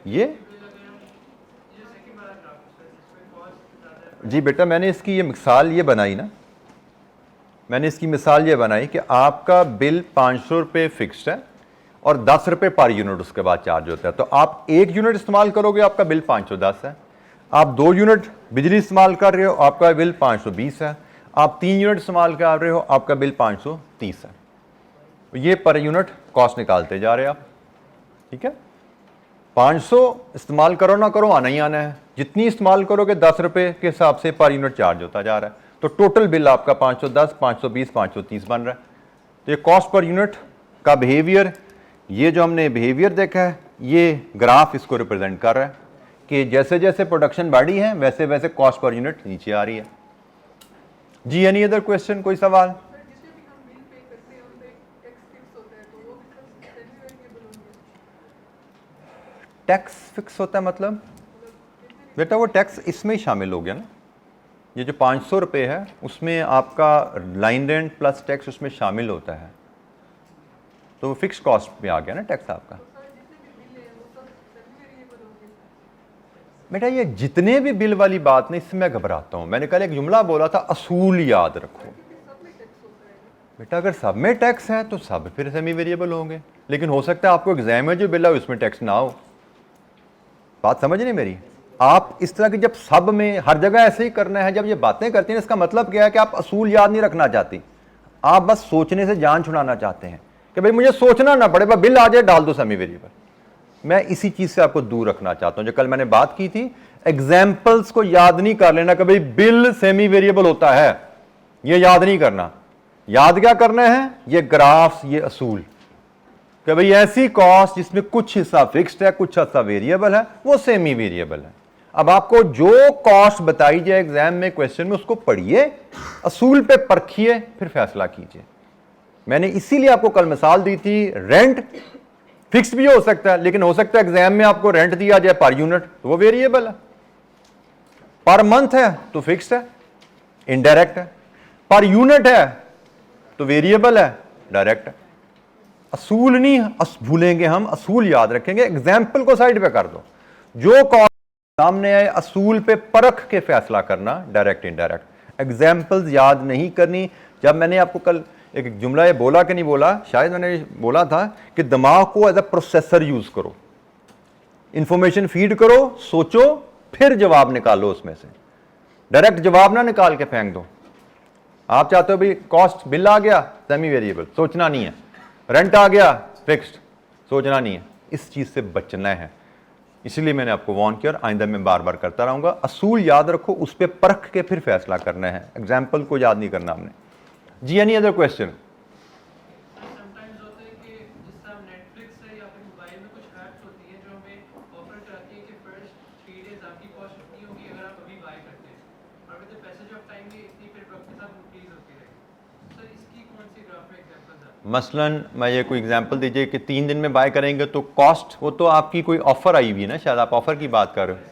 ये जी बेटा मैंने इसकी ये मिसाल ये बनाई ना, मैंने इसकी मिसाल ये बनाई कि आपका बिल 500 रुपये फिक्स्ड है और 10 रुपये पर यूनिट उसके बाद चार्ज होता है। तो आप 1 यूनिट इस्तेमाल करोगे आपका बिल 510 है, आप 2 यूनिट बिजली इस्तेमाल कर रहे हो आपका बिल 520 है, आप 3 यूनिट इस्तेमाल कर रहे हो आपका बिल 530 है। ये पर यूनिट कॉस्ट निकालते जा रहे हैं आप। ठीक है, 500 इस्तेमाल करो ना करो आना ही आना है, जितनी इस्तेमाल करोगे 10 रुपये के हिसाब से पर यूनिट चार्ज होता जा रहा है। तो टोटल बिल आपका 510, 520, 530 बन रहा है। तो ये कॉस्ट पर यूनिट का बिहेवियर, ये जो हमने बिहेवियर देखा है, ये ग्राफ इसको रिप्रेजेंट कर रहा है कि जैसे जैसे प्रोडक्शन बढ़ी है वैसे वैसे कॉस्ट पर यूनिट नीचे आ रही है। जी एनी अदर क्वेश्चन, कोई सवाल? टैक्स फिक्स होता है मतलब बेटा वो टैक्स इसमें ही शामिल हो गया ना। ये जो 500 रुपये है उसमें आपका लाइन रेंट प्लस टैक्स उसमें शामिल होता है, तो वो फिक्स कॉस्ट में आ गया ना टैक्स आपका। बेटा ये जितने भी बिल वाली बात नहीं, इससे मैं घबराता हूँ। मैंने कल एक जुमला बोला था, असूल याद रखो बेटा। अगर सब में टैक्स है तो सब फिर सेमी वेरिएबल होंगे, लेकिन हो सकता है आपको एग्जाम में जो बिल है उसमें टैक्स ना हो। बात समझ नहीं मेरी? आप इस तरह की जब सब में हर जगह ऐसे ही करना है, जब ये बातें करते हैं इसका मतलब क्या है कि आप असूल याद नहीं रखना चाहती, आप बस सोचने से जान छुड़ाना चाहते हैं कि भाई मुझे सोचना ना पड़े, बस बिल आ जाए डाल दो सेमी वेरिएबल। मैं इसी चीज से आपको दूर रखना चाहता हूं। जो कल मैंने बात की थी, एग्जाम्पल्स को याद नहीं कर लेना कि भाई बिल सेमी वेरिएबल होता है, ये याद नहीं करना। याद क्या करना है? ये ग्राफ्स, ये असूल कि भाई ऐसी कॉस्ट जिसमें कुछ हिस्सा फिक्स्ड है कुछ हिस्सा वेरिएबल है वो सेमी वेरिएबल है। अब आपको जो कॉस्ट बताई जाए एग्जाम में, क्वेश्चन में, उसको पढ़िए, असूल पे परखिए, फिर फैसला कीजिए। मैंने इसीलिए आपको कल मिसाल दी थी, रेंट फिक्स्ड भी हो सकता है, लेकिन हो सकता है एग्जाम में आपको रेंट दिया जाए पर यूनिट, तो वो वेरिएबल है। पर मंथ है तो फिक्स्ड है, इनडायरेक्ट है। पर यूनिट है तो वेरिएबल है, डायरेक्ट है। असूल नहीं भूलेंगे हम, असूल याद रखेंगे। एग्जाम्पल को साइड पे कर दो, जो कॉस्ट सामने आए असूल पे परख के फैसला करना, डायरेक्ट इनडायरेक्ट। एग्जाम्पल्स याद नहीं करनी। जब मैंने आपको कल एक जुमला ये बोला कि नहीं बोला, शायद मैंने बोला था कि दिमाग को एज अ प्रोसेसर यूज करो, इंफॉर्मेशन फीड करो, सोचो, फिर जवाब निकालो उसमें से। डायरेक्ट जवाब ना निकाल के फेंक दो। आप चाहते हो भाई कॉस्ट, बिल आ गया सेमी वेरिएबल, सोचना नहीं है, रेंट आ गया फिक्स्ड, सोचना नहीं है। इस चीज से बचना है, इसलिए मैंने आपको वार्न किया और आइंदा मैं बार बार करता रहूंगा। असूल याद रखो, उस पर परख के फिर फैसला करना है, एग्जाम्पल को याद नहीं करना हमने। जी एनी अदर क्वेश्चन? समटाइम्स होता है कि जिससे हम नेटफ्लिक्स से या फिर मोबाइल में कुछ ऐप्स होती है जो हमें ऑफर कराती है कि फर्स्ट 3 डेज आपकी कॉस्ट इतनी होगी अगर आप अभी बाय करते हैं, और with the passage of time ये इतनी फिर वक्त के साथ इंक्रीज होती रहेगी। सर इसकी कौन सी ग्राफ में एग्जांपल्स है? मसलन मैं ये कोई एग्जांपल दीजिए कि 3 दिन में बाय करेंगे तो कॉस्ट, वो तो आपकी कोई ऑफर आई हुई है ना, शायद आप ऑफर की बात कर रहे हो।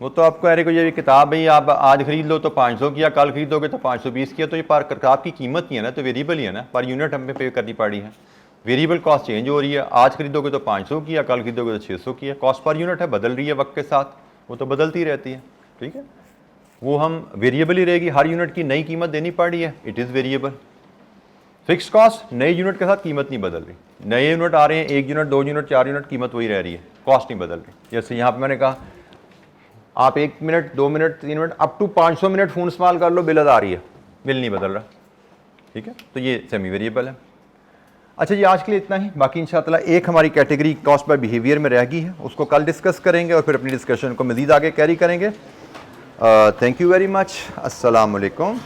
वो तो आपको अरे कोई ये किताब भाई आप आज खरीद लो तो 500 किया, कल खरीदोगे तो 520 किया, तो ये पर किताब की कीमत नहीं है ना, तो वेरिएबल ही है ना, पर यूनिट हमें पे करनी पड़ी है। वेरिएबल कॉस्ट चेंज हो रही है, आज खरीदोगे तो 500 किया, कल खरीदोगे तो 600 किया। कॉस्ट पर यूनिट है, बदल रही है वक्त के साथ, वो तो बदलती रहती है, ठीक है। वो हम वेरिएबल ही रहेगी, हर यूनिट की नई कीमत देनी पड़ी है, it is variable. Fix cost नए यूनिट के साथ कीमत नहीं बदल रही, नए यूनिट आ रहे हैं, 1 यूनिट 2 यूनिट 4 यूनिट, कीमत वही रह रही है, कॉस्ट नहीं बदल रही। जैसे यहाँ पर मैंने कहा आप 1 minute 2 minute 3 minute up to 500 minute phone इस्तेमाल कर लो, बिल आ रही है, बिल नहीं बदल रहा, ठीक है। तो ये सेमी वेरिएबल है। अच्छा जी, आज के लिए इतना ही। बाकी इंशाअल्लाह एक हमारी कैटेगरी कॉस्ट बाय बिहेवियर में रह गई है, उसको कल डिस्कस करेंगे और फिर अपनी डिस्कशन को मज़ीद आगे कैरी करेंगे। Thank you very much. अस्सलाम वालेकुम।